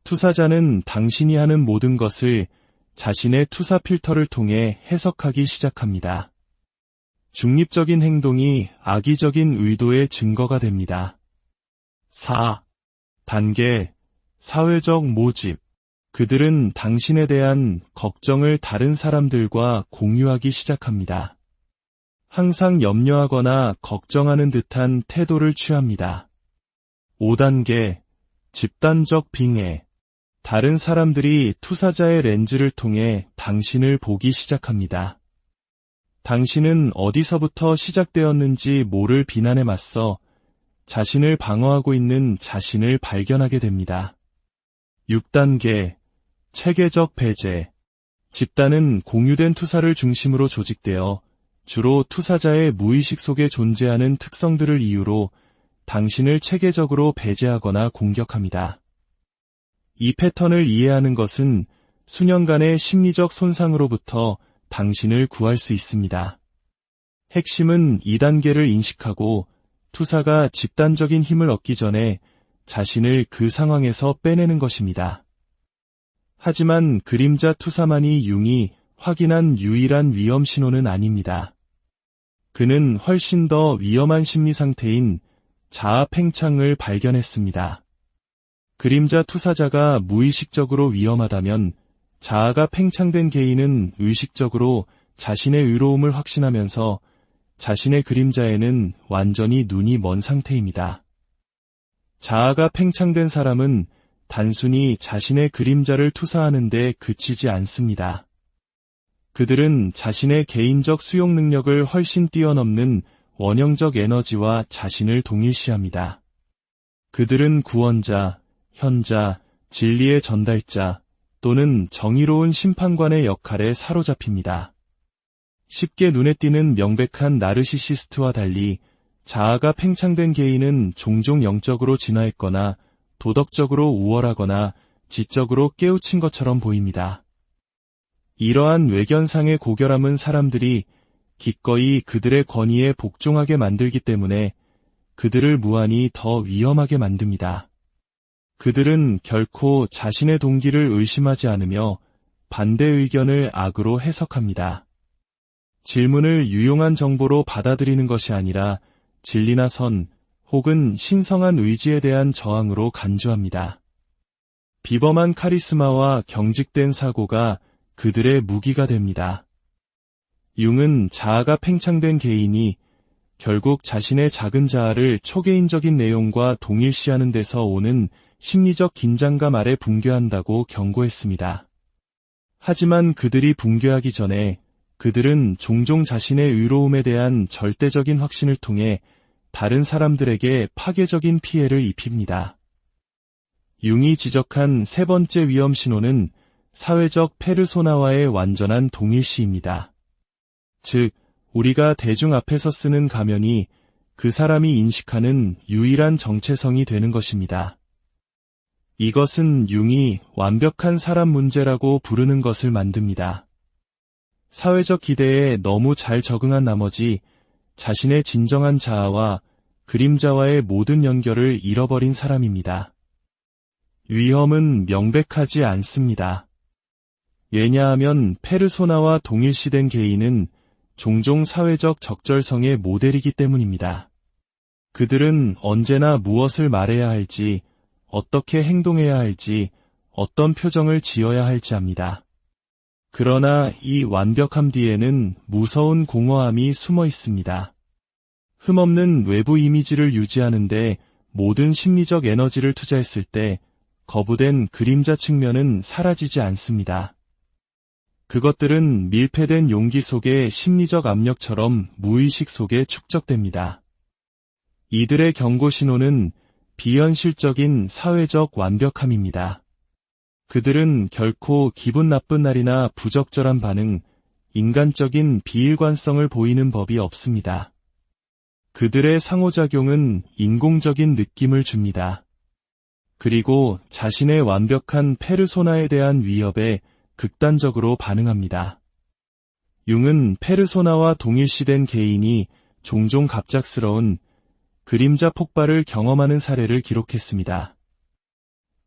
투사자는 당신이 하는 모든 것을 자신의 투사 필터를 통해 해석하기 시작합니다. 중립적인 행동이 악의적인 의도의 증거가 됩니다. 4단계, 사회적 모집. 그들은 당신에 대한 걱정을 다른 사람들과 공유하기 시작합니다. 항상 염려하거나 걱정하는 듯한 태도를 취합니다. 5단계, 집단적 빙의. 다른 사람들이 투사자의 렌즈를 통해 당신을 보기 시작합니다. 당신은 어디서부터 시작되었는지 모를 비난에 맞서 자신을 방어하고 있는 자신을 발견하게 됩니다. 6단계, 체계적 배제. 집단은 공유된 투사를 중심으로 조직되어 주로 투사자의 무의식 속에 존재하는 특성들을 이유로 당신을 체계적으로 배제하거나 공격합니다. 이 패턴을 이해하는 것은 수년간의 심리적 손상으로부터 당신을 구할 수 있습니다. 핵심은 2단계를 인식하고 투사가 집단적인 힘을 얻기 전에 자신을 그 상황에서 빼내는 것입니다. 하지만 그림자 투사만이 융이 확인한 유일한 위험 신호는 아닙니다. 그는 훨씬 더 위험한 심리 상태인 자아 팽창을 발견했습니다. 그림자 투사자가 무의식적으로 위험하다면 자아가 팽창된 개인은 의식적으로 자신의 의로움을 확신하면서 자신의 그림자에는 완전히 눈이 먼 상태입니다. 자아가 팽창된 사람은 단순히 자신의 그림자를 투사하는 데 그치지 않습니다. 그들은 자신의 개인적 수용 능력을 훨씬 뛰어넘는 원형적 에너지와 자신을 동일시합니다. 그들은 구원자, 현자, 진리의 전달자 또는 정의로운 심판관의 역할에 사로잡힙니다. 쉽게 눈에 띄는 명백한 나르시시스트와 달리 자아가 팽창된 개인은 종종 영적으로 진화했거나 도덕적으로 우월하거나 지적으로 깨우친 것처럼 보입니다. 이러한 외견상의 고결함은 사람들이 기꺼이 그들의 권위에 복종하게 만들기 때문에 그들을 무한히 더 위험하게 만듭니다. 그들은 결코 자신의 동기를 의심하지 않으며 반대 의견을 악으로 해석합니다. 질문을 유용한 정보로 받아들이는 것이 아니라 진리나 선 혹은 신성한 의지에 대한 저항으로 간주합니다. 비범한 카리스마와 경직된 사고가 그들의 무기가 됩니다. 융은 자아가 팽창된 개인이 결국 자신의 작은 자아를 초개인적인 내용과 동일시하는 데서 오는 심리적 긴장감 아래 붕괴한다고 경고했습니다. 하지만 그들이 붕괴하기 전에 그들은 종종 자신의 의로움에 대한 절대적인 확신을 통해 다른 사람들에게 파괴적인 피해를 입힙니다. 융이 지적한 세 번째 위험 신호는 사회적 페르소나와의 완전한 동일시입니다. 즉, 우리가 대중 앞에서 쓰는 가면이 그 사람이 인식하는 유일한 정체성이 되는 것입니다. 이것은 융이 완벽한 사람 문제라고 부르는 것을 만듭니다. 사회적 기대에 너무 잘 적응한 나머지 자신의 진정한 자아와 그림자와의 모든 연결을 잃어버린 사람입니다. 위험은 명백하지 않습니다. 왜냐하면 페르소나와 동일시된 개인은 종종 사회적 적절성의 모델이기 때문입니다. 그들은 언제나 무엇을 말해야 할지, 어떻게 행동해야 할지, 어떤 표정을 지어야 할지 압니다. 그러나 이 완벽함 뒤에는 무서운 공허함이 숨어 있습니다. 흠없는 외부 이미지를 유지하는데 모든 심리적 에너지를 투자했을 때 거부된 그림자 측면은 사라지지 않습니다. 그것들은 밀폐된 용기 속의 심리적 압력처럼 무의식 속에 축적됩니다. 이들의 경고 신호는 비현실적인 사회적 완벽함입니다. 그들은 결코 기분 나쁜 날이나 부적절한 반응, 인간적인 비일관성을 보이는 법이 없습니다. 그들의 상호작용은 인공적인 느낌을 줍니다. 그리고 자신의 완벽한 페르소나에 대한 위협에 극단적으로 반응합니다. 융은 페르소나와 동일시된 개인이 종종 갑작스러운 그림자 폭발을 경험하는 사례를 기록했습니다.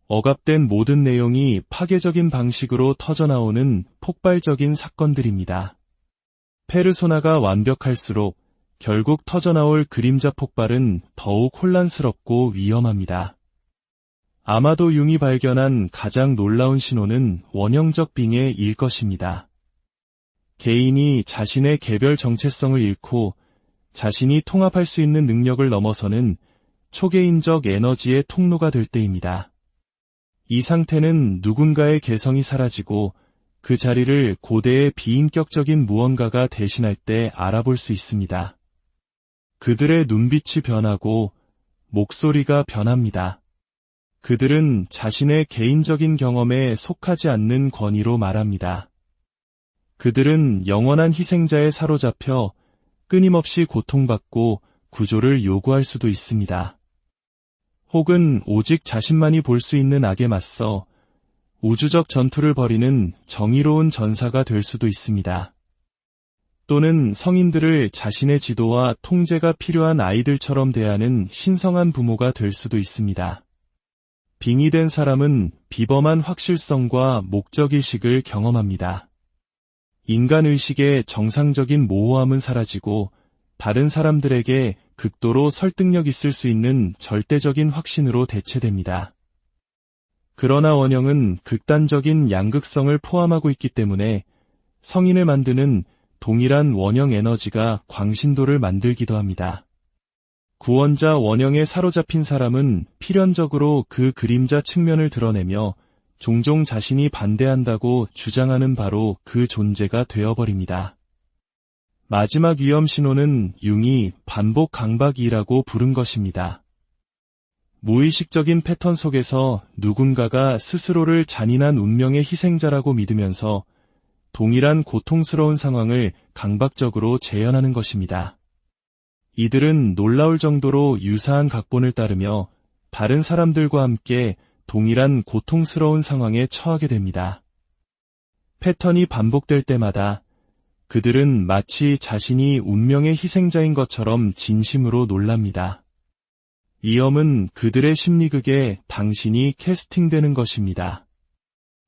억압된 모든 내용이 파괴적인 방식으로 터져나오는 폭발적인 사건들입니다. 페르소나가 완벽할수록 결국 터져나올 그림자 폭발은 더욱 혼란스럽고 위험합니다. 아마도 융이 발견한 가장 놀라운 신호는 원형적 빙의일 것입니다. 개인이 자신의 개별 정체성을 잃고 자신이 통합할 수 있는 능력을 넘어서는 초개인적 에너지의 통로가 될 때입니다. 이 상태는 누군가의 개성이 사라지고 그 자리를 고대의 비인격적인 무언가가 대신할 때 알아볼 수 있습니다. 그들의 눈빛이 변하고 목소리가 변합니다. 그들은 자신의 개인적인 경험에 속하지 않는 권위로 말합니다. 그들은 영원한 희생자에 사로잡혀 끊임없이 고통받고 구조를 요구할 수도 있습니다. 혹은 오직 자신만이 볼 수 있는 악에 맞서 우주적 전투를 벌이는 정의로운 전사가 될 수도 있습니다. 또는 성인들을 자신의 지도와 통제가 필요한 아이들처럼 대하는 신성한 부모가 될 수도 있습니다. 빙의된 사람은 비범한 확실성과 목적의식을 경험합니다. 인간의식의 정상적인 모호함은 사라지고 다른 사람들에게 극도로 설득력 있을 수 있는 절대적인 확신으로 대체됩니다. 그러나 원형은 극단적인 양극성을 포함하고 있기 때문에 성인을 만드는 동일한 원형 에너지가 광신도를 만들기도 합니다. 구원자 원형에 사로잡힌 사람은 필연적으로 그 그림자 측면을 드러내며 종종 자신이 반대한다고 주장하는 바로 그 존재가 되어버립니다. 마지막 위험 신호는 융이 반복 강박이라고 부른 것입니다. 무의식적인 패턴 속에서 누군가가 스스로를 잔인한 운명의 희생자라고 믿으면서 동일한 고통스러운 상황을 강박적으로 재현하는 것입니다. 이들은 놀라울 정도로 유사한 각본을 따르며 다른 사람들과 함께 동일한 고통스러운 상황에 처하게 됩니다. 패턴이 반복될 때마다 그들은 마치 자신이 운명의 희생자인 것처럼 진심으로 놀랍니다. 위험은 그들의 심리극에 당신이 캐스팅되는 것입니다.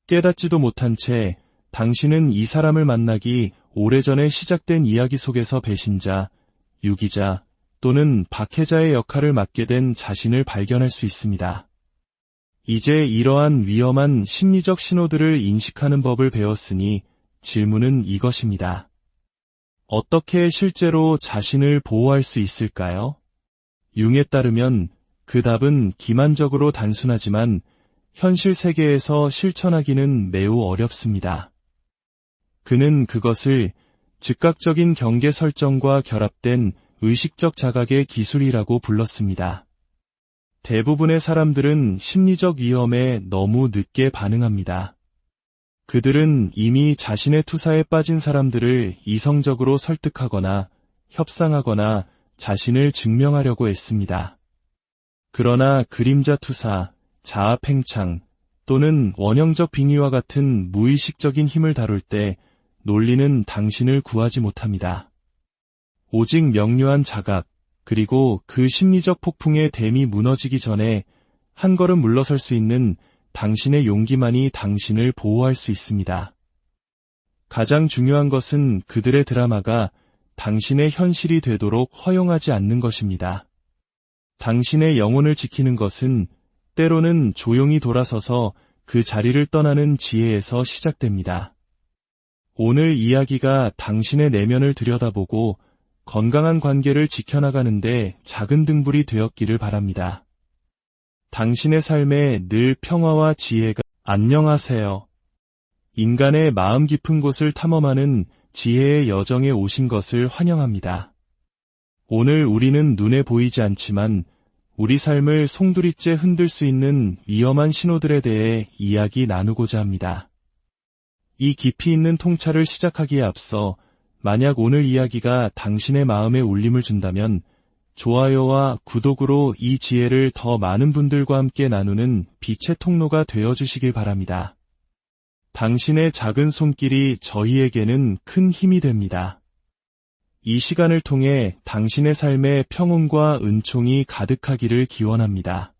깨닫지도 못한 채 당신은 이 사람을 만나기 오래전에 시작된 이야기 속에서 배신자, 유기자 또는 박해자의 역할을 맡게 된 자신을 발견할 수 있습니다. 이제 이러한 위험한 심리적 신호들을 인식하는 법을 배웠으니 질문은 이것입니다. 어떻게 실제로 자신을 보호할 수 있을까요? 융에 따르면 그 답은 기만적으로 단순하지만 현실 세계에서 실천하기는 매우 어렵습니다. 그는 그것을 즉각적인 경계 설정과 결합된 의식적 자각의 기술이라고 불렀습니다. 대부분의 사람들은 심리적 위험에 너무 늦게 반응합니다. 그들은 이미 자신의 투사에 빠진 사람들을 이성적으로 설득하거나 협상하거나 자신을 증명하려고 애씁니다. 그러나 그림자 투사, 자아 팽창 또는 원형적 빙의와 같은 무의식적인 힘을 다룰 때 논리는 당신을 구하지 못합니다. 오직 명료한 자각, 그리고 그 심리적 폭풍의 댐이 무너지기 전에 한 걸음 물러설 수 있는 당신의 용기만이 당신을 보호할 수 있습니다. 가장 중요한 것은 그들의 드라마가 당신의 현실이 되도록 허용하지 않는 것입니다. 당신의 영혼을 지키는 것은 때로는 조용히 돌아서서 그 자리를 떠나는 지혜에서 시작됩니다. 오늘 이야기가 당신의 내면을 들여다보고 건강한 관계를 지켜나가는데 작은 등불이 되었기를 바랍니다. 당신의 삶에 늘 평화와 지혜가 안녕하세요. 인간의 마음 깊은 곳을 탐험하는 지혜의 여정에 오신 것을 환영합니다. 오늘 우리는 눈에 보이지 않지만 우리 삶을 송두리째 흔들 수 있는 위험한 신호들에 대해 이야기 나누고자 합니다. 이 깊이 있는 통찰을 시작하기에 앞서 만약 오늘 이야기가 당신의 마음에 울림을 준다면 좋아요와 구독으로 이 지혜를 더 많은 분들과 함께 나누는 빛의 통로가 되어주시길 바랍니다. 당신의 작은 손길이 저희에게는 큰 힘이 됩니다. 이 시간을 통해 당신의 삶에 평온과 은총이 가득하기를 기원합니다.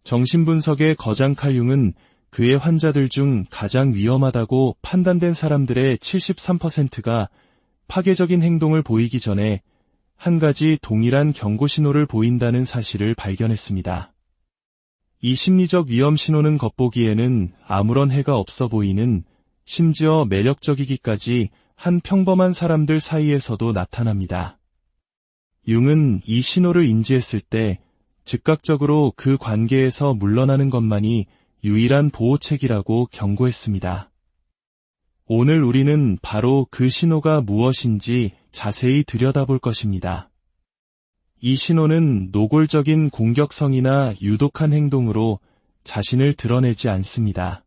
정신분석의 거장 칼융은 그의 환자들 중 가장 위험하다고 판단된 사람들의 73%가 파괴적인 행동을 보이기 전에 한 가지 동일한 경고 신호를 보인다는 사실을 발견했습니다. 이 심리적 위험 신호는 겉보기에는 아무런 해가 없어 보이는, 심지어 매력적이기까지 한 평범한 사람들 사이에서도 나타납니다. 융은 이 신호를 인지했을 때 즉각적으로 그 관계에서 물러나는 것만이 유일한 보호책이라고 경고했습니다. 오늘 우리는 바로 그 신호가 무엇인지 자세히 들여다볼 것입니다. 이 신호는 노골적인 공격성이나 유독한 행동으로 자신을 드러내지 않습니다.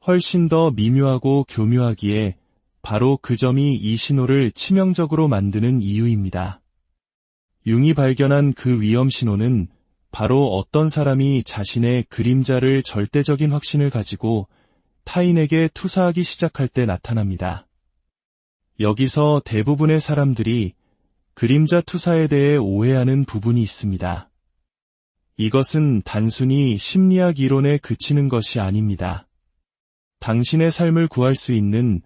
훨씬 더 미묘하고 교묘하기에 바로 그 점이 이 신호를 치명적으로 만드는 이유입니다. 융이 발견한 그 위험 신호는 바로 어떤 사람이 자신의 그림자를 절대적인 확신을 가지고 타인에게 투사하기 시작할 때 나타납니다. 여기서 대부분의 사람들이 그림자 투사에 대해 오해하는 부분이 있습니다. 이것은 단순히 심리학 이론에 그치는 것이 아닙니다. 당신의 삶을 구할 수 있는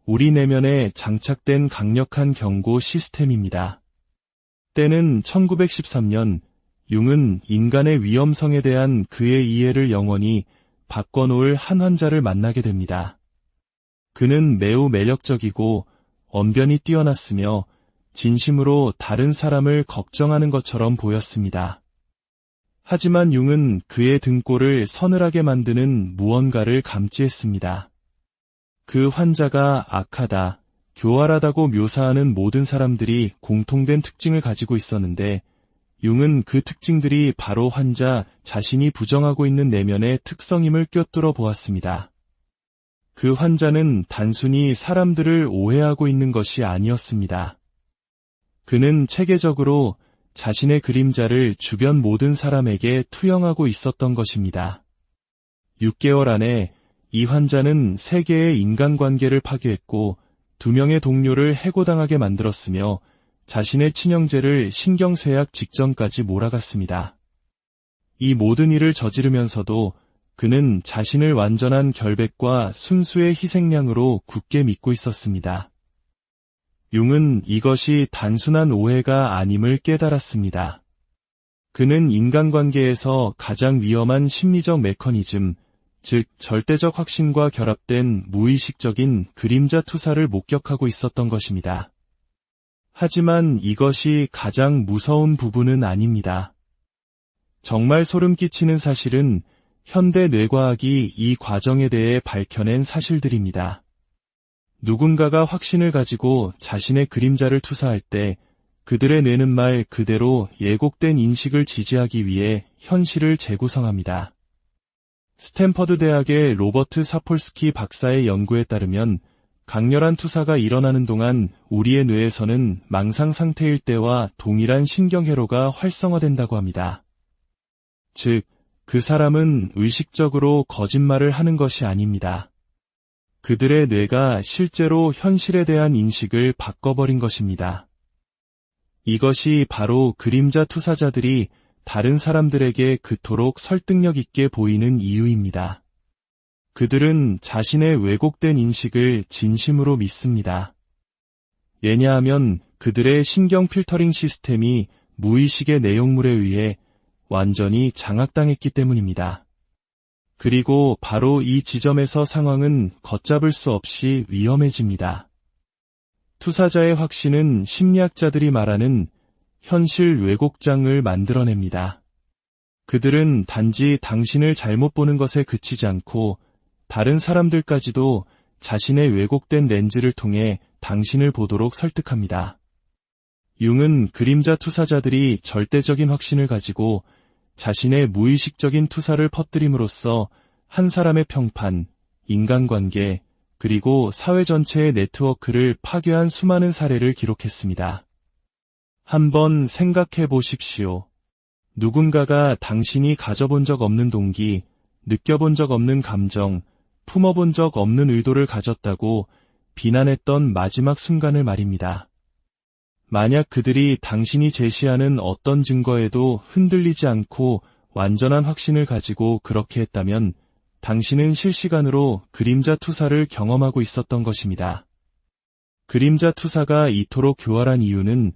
우리 내면에 장착된 강력한 경고 시스템입니다. 때는 1913년 융은 인간의 위험성에 대한 그의 이해를 영원히 바꿔놓을 한 환자를 만나게 됩니다. 그는 매우 매력적이고 언변이 뛰어났으며 진심으로 다른 사람을 걱정하는 것처럼 보였습니다. 하지만 융은 그의 등골을 서늘하게 만드는 무언가를 감지했습니다. 그 환자가 악하다, 교활하다고 묘사하는 모든 사람들이 공통된 특징을 가지고 있었는데 융은 그 특징들이 바로 환자 자신이 부정하고 있는 내면의 특성임을 꿰뚫어 보았습니다. 그 환자는 단순히 사람들을 오해하고 있는 것이 아니었습니다. 그는 체계적으로 자신의 그림자를 주변 모든 사람에게 투영하고 있었던 것입니다. 6개월 안에 이 환자는 3개의 인간관계를 파괴했고 2명의 동료를 해고당하게 만들었으며 자신의 친형제를 신경쇠약 직전까지 몰아갔습니다. 이 모든 일을 저지르면서도 그는 자신을 완전한 결백과 순수의 희생양으로 굳게 믿고 있었습니다. 융은 이것이 단순한 오해가 아님을 깨달았습니다. 그는 인간관계에서 가장 위험한 심리적 메커니즘, 즉 절대적 확신과 결합된 무의식적인 그림자 투사를 목격하고 있었던 것입니다. 하지만 이것이 가장 무서운 부분은 아닙니다. 정말 소름 끼치는 사실은 현대 뇌과학이 이 과정에 대해 밝혀낸 사실들입니다. 누군가가 확신을 가지고 자신의 그림자를 투사할 때 그들의 뇌는 말 그대로 예곡된 인식을 지지하기 위해 현실을 재구성합니다. 스탠퍼드 대학의 로버트 사폴스키 박사의 연구에 따르면 강렬한 투사가 일어나는 동안 우리의 뇌에서는 망상 상태일 때와 동일한 신경회로가 활성화된다고 합니다. 즉, 그 사람은 의식적으로 거짓말을 하는 것이 아닙니다. 그들의 뇌가 실제로 현실에 대한 인식을 바꿔버린 것입니다. 이것이 바로 그림자 투사자들이 다른 사람들에게 그토록 설득력 있게 보이는 이유입니다. 그들은 자신의 왜곡된 인식을 진심으로 믿습니다. 왜냐하면 그들의 신경 필터링 시스템이 무의식의 내용물에 의해 완전히 장악당했기 때문입니다. 그리고 바로 이 지점에서 상황은 걷잡을 수 없이 위험해집니다. 투사자의 확신은 심리학자들이 말하는 현실 왜곡장을 만들어냅니다. 그들은 단지 당신을 잘못 보는 것에 그치지 않고 다른 사람들까지도 자신의 왜곡된 렌즈를 통해 당신을 보도록 설득합니다. 융은 그림자 투사자들이 절대적인 확신을 가지고 자신의 무의식적인 투사를 퍼뜨림으로써 한 사람의 평판, 인간관계, 그리고 사회 전체의 네트워크를 파괴한 수많은 사례를 기록했습니다. 한번 생각해 보십시오. 누군가가 당신이 가져본 적 없는 동기, 느껴본 적 없는 감정, 품어본 적 없는 의도를 가졌다고 비난했던 마지막 순간을 말입니다. 만약 그들이 당신이 제시하는 어떤 증거에도 흔들리지 않고 완전한 확신을 가지고 그렇게 했다면 당신은 실시간으로 그림자 투사를 경험하고 있었던 것입니다. 그림자 투사가 이토록 교활한 이유는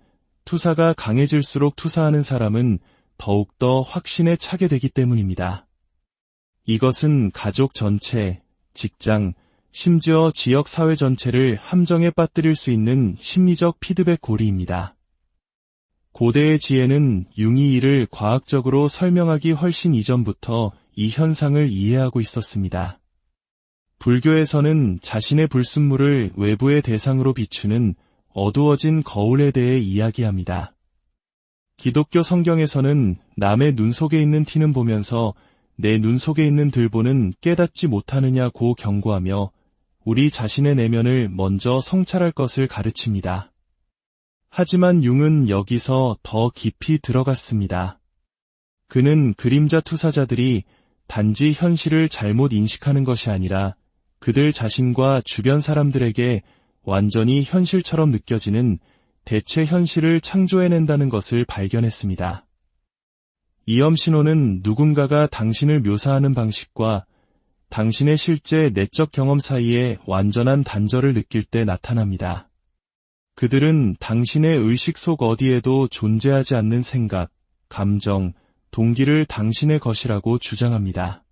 투사가 강해질수록 투사하는 사람은 더욱더 확신에 차게 되기 때문입니다. 이것은 가족 전체, 직장, 심지어 지역 사회 전체를 함정에 빠뜨릴 수 있는 심리적 피드백 고리입니다. 고대의 지혜는 융이 이를 과학적으로 설명하기 훨씬 이전부터 이 현상을 이해하고 있었습니다. 불교에서는 자신의 불순물을 외부의 대상으로 비추는 어두워진 거울에 대해 이야기합니다. 기독교 성경에서는 남의 눈 속에 있는 티는 보면서 내 눈 속에 있는 들보는 깨닫지 못하느냐고 경고하며 우리 자신의 내면을 먼저 성찰할 것을 그는 그림자 투사자들이 단지 현실을 잘못 인식하는 것이 아니라 그들 자신과 주변 사람들에게 완전히 현실처럼 느껴지는 대체 현실을 창조해낸다는 것을 발견했습니다. 이염신호는 누군가가 당신을 묘사하는 방식과 당신의 실제 내적 경험 사이에 완전한 단절을 느낄 때 나타납니다. 그들은 당신의 의식 속 어디에도 존재하지 않는 생각, 감정, 동기를 당신의 것이라고 주장합니다.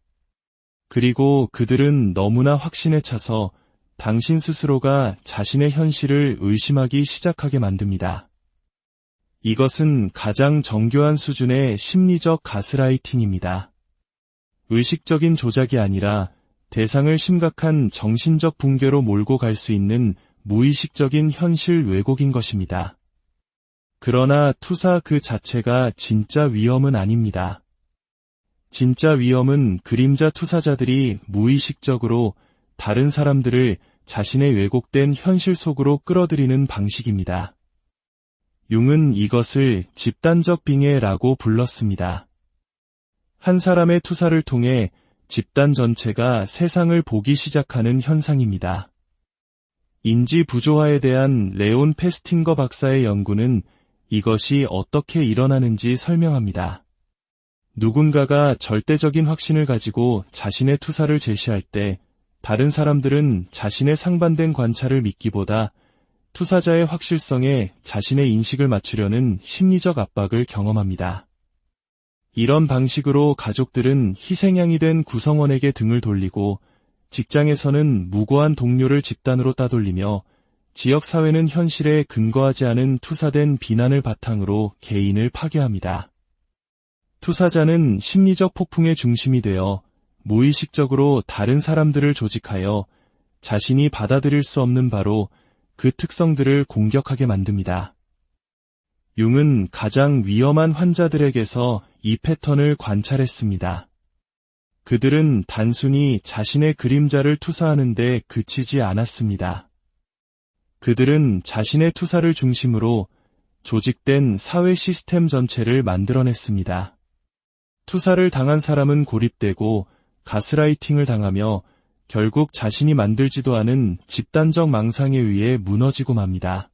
그리고 그들은 너무나 확신에 차서 당신 스스로가 자신의 현실을 의심하기 시작하게 만듭니다. 이것은 가장 정교한 수준의 심리적 가스라이팅입니다. 의식적인 조작이 아니라 대상을 심각한 정신적 붕괴로 몰고 갈 수 있는 무의식적인 현실 왜곡인 것입니다. 그러나 투사 그 자체가 진짜 위험은 아닙니다. 진짜 위험은 그림자 투사자들이 무의식적으로 다른 사람들을 자신의 왜곡된 현실 속으로 끌어들이는 방식입니다. 융은 이것을 집단적 빙의라고 불렀습니다. 한 사람의 투사를 통해 집단 전체가 세상을 보기 시작하는 현상입니다. 인지 부조화에 대한 레온 페스팅거 박사의 연구는 이것이 어떻게 일어나는지 설명합니다. 누군가가 절대적인 확신을 가지고 자신의 투사를 제시할 때 다른 사람들은 자신의 상반된 관찰을 믿기보다 투사자의 확실성에 자신의 인식을 맞추려는 심리적 압박을 경험합니다. 이런 방식으로 가족들은 희생양이 된 구성원에게 등을 돌리고 직장에서는 무고한 동료를 집단으로 따돌리며 지역사회는 현실에 근거하지 않은 투사된 비난을 바탕으로 개인을 파괴합니다. 투사자는 심리적 폭풍의 중심이 되어 무의식적으로 다른 사람들을 조직하여 자신이 받아들일 수 없는 바로 그 특성들을 공격하게 만듭니다. 융은 가장 위험한 환자들에게서 이 패턴을 관찰했습니다. 그들은 단순히 자신의 그림자를 투사하는 데 그치지 않았습니다. 그들은 자신의 투사를 중심으로 조직된 사회 시스템 전체를 만들어냈습니다. 투사를 당한 사람은 고립되고 가스라이팅을 당하며 결국 자신이 만들지도 않은 집단적 망상에 의해 무너지고 맙니다.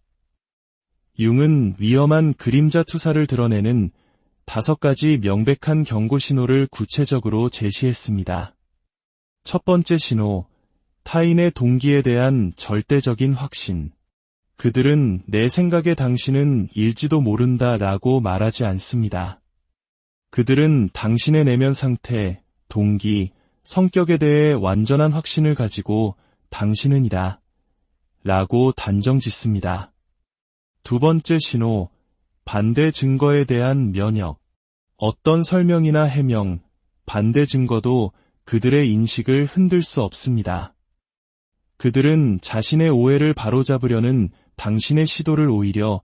융은 위험한 그림자 투사를 드러내는 5가지 명백한 경고 신호를 구체적으로 제시했습니다. 첫 번째 신호, 타인의 동기에 대한 절대적인 확신. 그들은 내 생각에 당신은 일지도 모른다라고 말하지 않습니다. 그들은 당신의 내면 상태, 동기, 성격에 대해 완전한 확신을 가지고 당신은 이다 라고 단정 짓습니다. 두 번째 신호, 반대 증거에 대한 면역. 어떤 설명이나 해명, 반대 증거도 그들의 인식을 흔들 수 없습니다. 그들은 자신의 오해를 바로잡으려는 당신의 시도를 오히려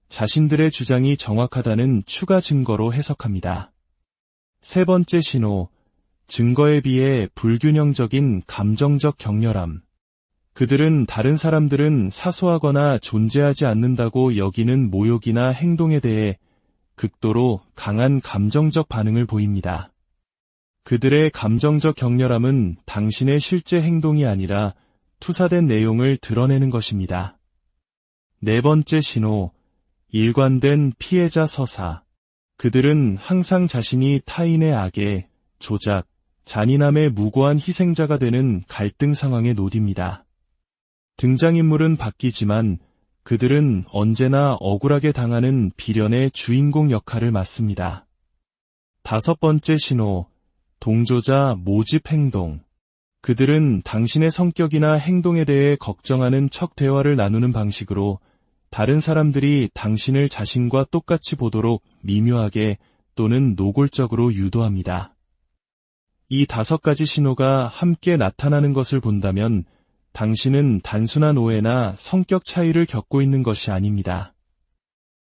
자신들의 주장이 정확하다는 추가 증거로 해석합니다. 세 번째 신호, 증거에 비해 불균형적인 감정적 격렬함. 그들은 다른 사람들은 사소하거나 존재하지 않는다고 여기는 모욕이나 행동에 대해 극도로 강한 감정적 반응을 보입니다. 그들의 감정적 격렬함은 당신의 실제 행동이 아니라 투사된 내용을 드러내는 것입니다. 네 번째 신호, 일관된 피해자 서사. 그들은 항상 자신이 타인의 악에, 조작, 잔인함의 무고한 희생자가 되는 갈등 상황에 놓입니다. 등장인물은 바뀌지만 그들은 언제나 억울하게 당하는 비련의 주인공 역할을 맡습니다. 다섯 번째 신호, 동조자 모집 행동. 그들은 당신의 성격이나 행동에 대해 걱정하는 척 대화를 나누는 방식으로 다른 사람들이 당신을 자신과 똑같이 보도록 미묘하게 또는 노골적으로 유도합니다. 이 5가지 신호가 함께 나타나는 것을 본다면 당신은 단순한 오해나 성격 차이를 겪고 있는 것이 아닙니다.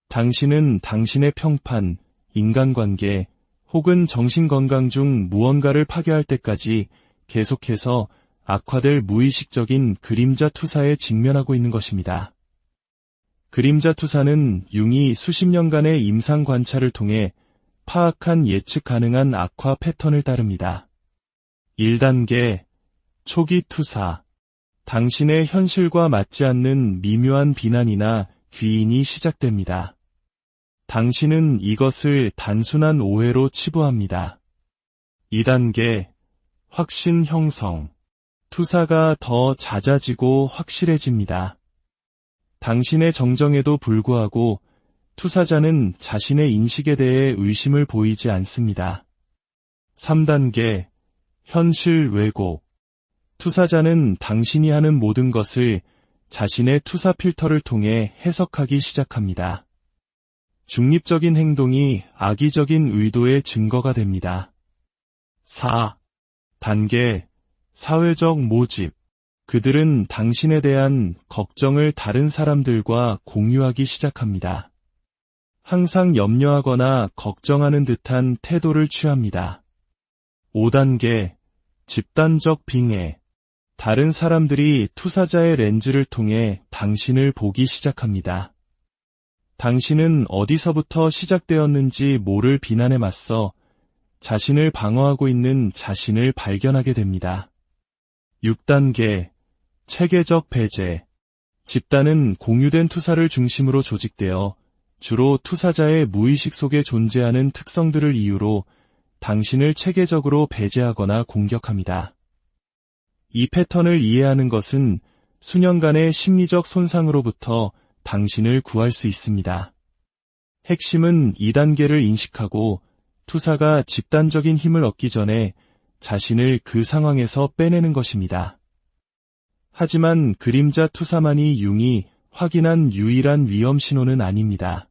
당신은 당신의 평판, 인간관계 혹은 정신건강 중 무언가를 파괴할 때까지 계속해서 악화될 무의식적인 그림자 투사에 직면하고 있는 것입니다. 그림자 투사는 융이 수십 년간의 임상 관찰을 통해 파악한 예측 가능한 악화 패턴을 따릅니다. 1단계 초기 투사. 당신의 현실과 맞지 않는 미묘한 비난이나 귀인이 시작됩니다. 당신은 이것을 단순한 오해로 치부합니다. 2단계 확신 형성. 투사가 더 잦아지고 확실해집니다. 당신의 정정에도 불구하고 투사자는 자신의 인식에 대해 의심을 보이지 않습니다. 3단계 현실 왜곡. 투사자는 당신이 하는 모든 것을 자신의 투사 필터를 통해 해석하기 시작합니다. 중립적인 행동이 악의적인 의도의 증거가 됩니다. 4단계 사회적 모집. 그들은 당신에 대한 걱정을 다른 사람들과 공유하기 시작합니다. 항상 염려하거나 걱정하는 듯한 태도를 취합니다. 5단계 집단적 빙의. 다른 사람들이 투사자의 렌즈를 통해 당신을 보기 시작합니다. 당신은 어디서부터 시작되었는지 모를 비난에 맞서 자신을 방어하고 있는 자신을 발견하게 됩니다. 6단계 체계적 배제. 집단은 공유된 투사를 중심으로 조직되어 주로 투사자의 무의식 속에 존재하는 특성들을 이유로 당신을 체계적으로 배제하거나 공격합니다. 이 패턴을 이해하는 것은 수년간의 심리적 손상으로부터 당신을 구할 수 있습니다. 핵심은 2단계를 인식하고 투사가 집단적인 힘을 얻기 전에 자신을 그 상황에서 빼내는 것입니다. 하지만 그림자 투사만이 융이 확인한 유일한 위험 신호는 아닙니다.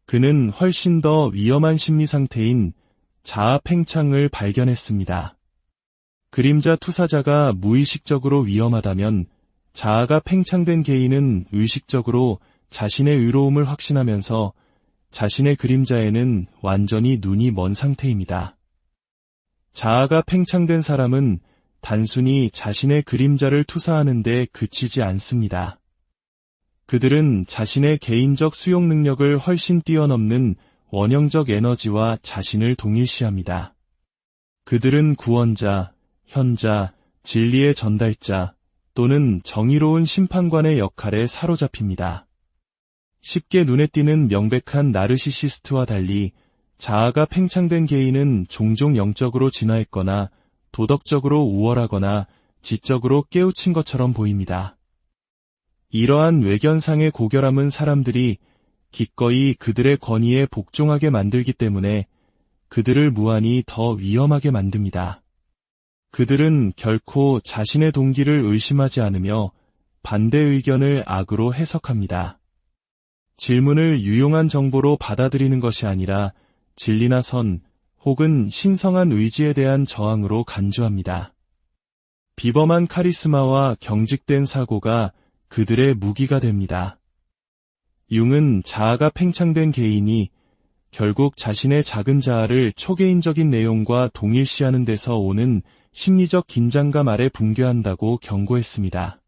그는 훨씬 더 위험한 심리 상태인 자아 팽창을 발견했습니다. 그림자 투사자가 무의식적으로 위험하다면 자아가 팽창된 개인은 의식적으로 자신의 의로움을 확신하면서 자신의 그림자에는 완전히 눈이 먼 상태입니다. 자아가 팽창된 사람은 단순히 자신의 그림자를 투사하는 데 그치지 않습니다. 그들은 자신의 개인적 수용 능력을 훨씬 뛰어넘는 원형적 에너지와 자신을 동일시합니다. 그들은 구원자, 현자, 진리의 전달자 또는 정의로운 심판관의 역할에 사로잡힙니다. 쉽게 눈에 띄는 명백한 나르시시스트와 달리 자아가 팽창된 개인은 종종 영적으로 진화했거나 도덕적으로 우월하거나 지적으로 깨우친 것처럼 보입니다. 이러한 외견상의 고결함은 사람들이 기꺼이 그들의 권위에 복종하게 만들기 때문에 그들을 무한히 더 위험하게 만듭니다. 그들은 결코 자신의 동기를 의심하지 않으며 반대 의견을 악으로 해석합니다. 질문을 유용한 정보로 받아들이는 것이 아니라 진리나 선 혹은 신성한 의지에 대한 저항으로 간주합니다. 비범한 카리스마와 경직된 사고가 그들의 무기가 됩니다. 융은 자아가 팽창된 개인이 결국 자신의 작은 자아를 초개인적인 내용과 동일시하는 데서 오는 심리적 긴장감 아래 붕괴한다고 경고했습니다.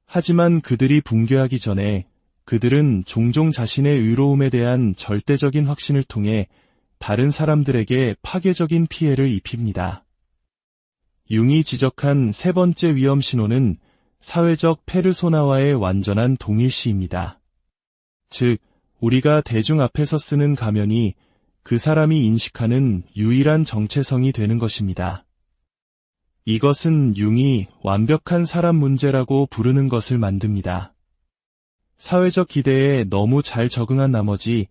하지만 그들이 붕괴하기 전에 그들은 종종 자신의 의로움에 대한 절대적인 확신을 통해 다른 사람들에게 파괴적인 피해를 입힙니다. 융이 지적한 세 번째 위험 신호는 사회적 페르소나와의 완전한 동일시입니다. 즉, 우리가 대중 앞에서 쓰는 가면이 그 사람이 인식하는 유일한 정체성이 되는 것입니다. 이것은 융이 완벽한 사람 문제라고 부르는 것을 만듭니다. 사회적 기대에 너무 잘 적응한 나머지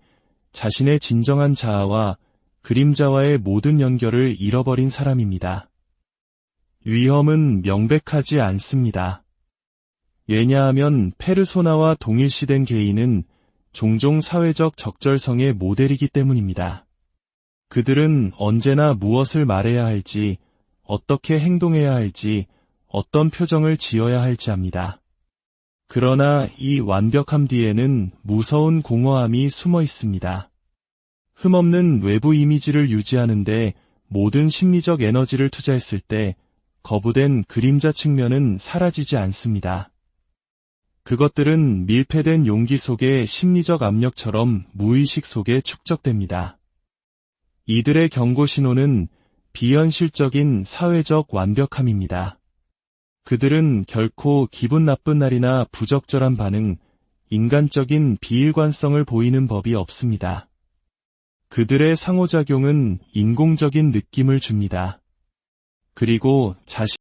자신의 진정한 자아와 그림자와의 모든 연결을 잃어버린 사람입니다. 위험은 명백하지 않습니다. 왜냐하면 페르소나와 동일시된 개인은 종종 사회적 적절성의 모델이기 때문입니다. 그들은 언제나 무엇을 말해야 할지, 어떻게 행동해야 할지, 어떤 표정을 지어야 할지 압니다. 그러나 이 완벽함 뒤에는 무서운 공허함이 숨어 있습니다. 흠없는 외부 이미지를 유지하는데 모든 심리적 에너지를 투자했을 때 거부된 그림자 측면은 사라지지 않습니다. 그것들은 밀폐된 용기 속의 심리적 압력처럼 무의식 속에 축적됩니다. 이들의 경고 신호는 비현실적인 사회적 완벽함입니다. 그들은 결코 기분 나쁜 날이나 부적절한 반응, 인간적인 비일관성을 보이는 법이 없습니다. 그들의 상호작용은 인공적인 느낌을 줍니다. 그리고 자신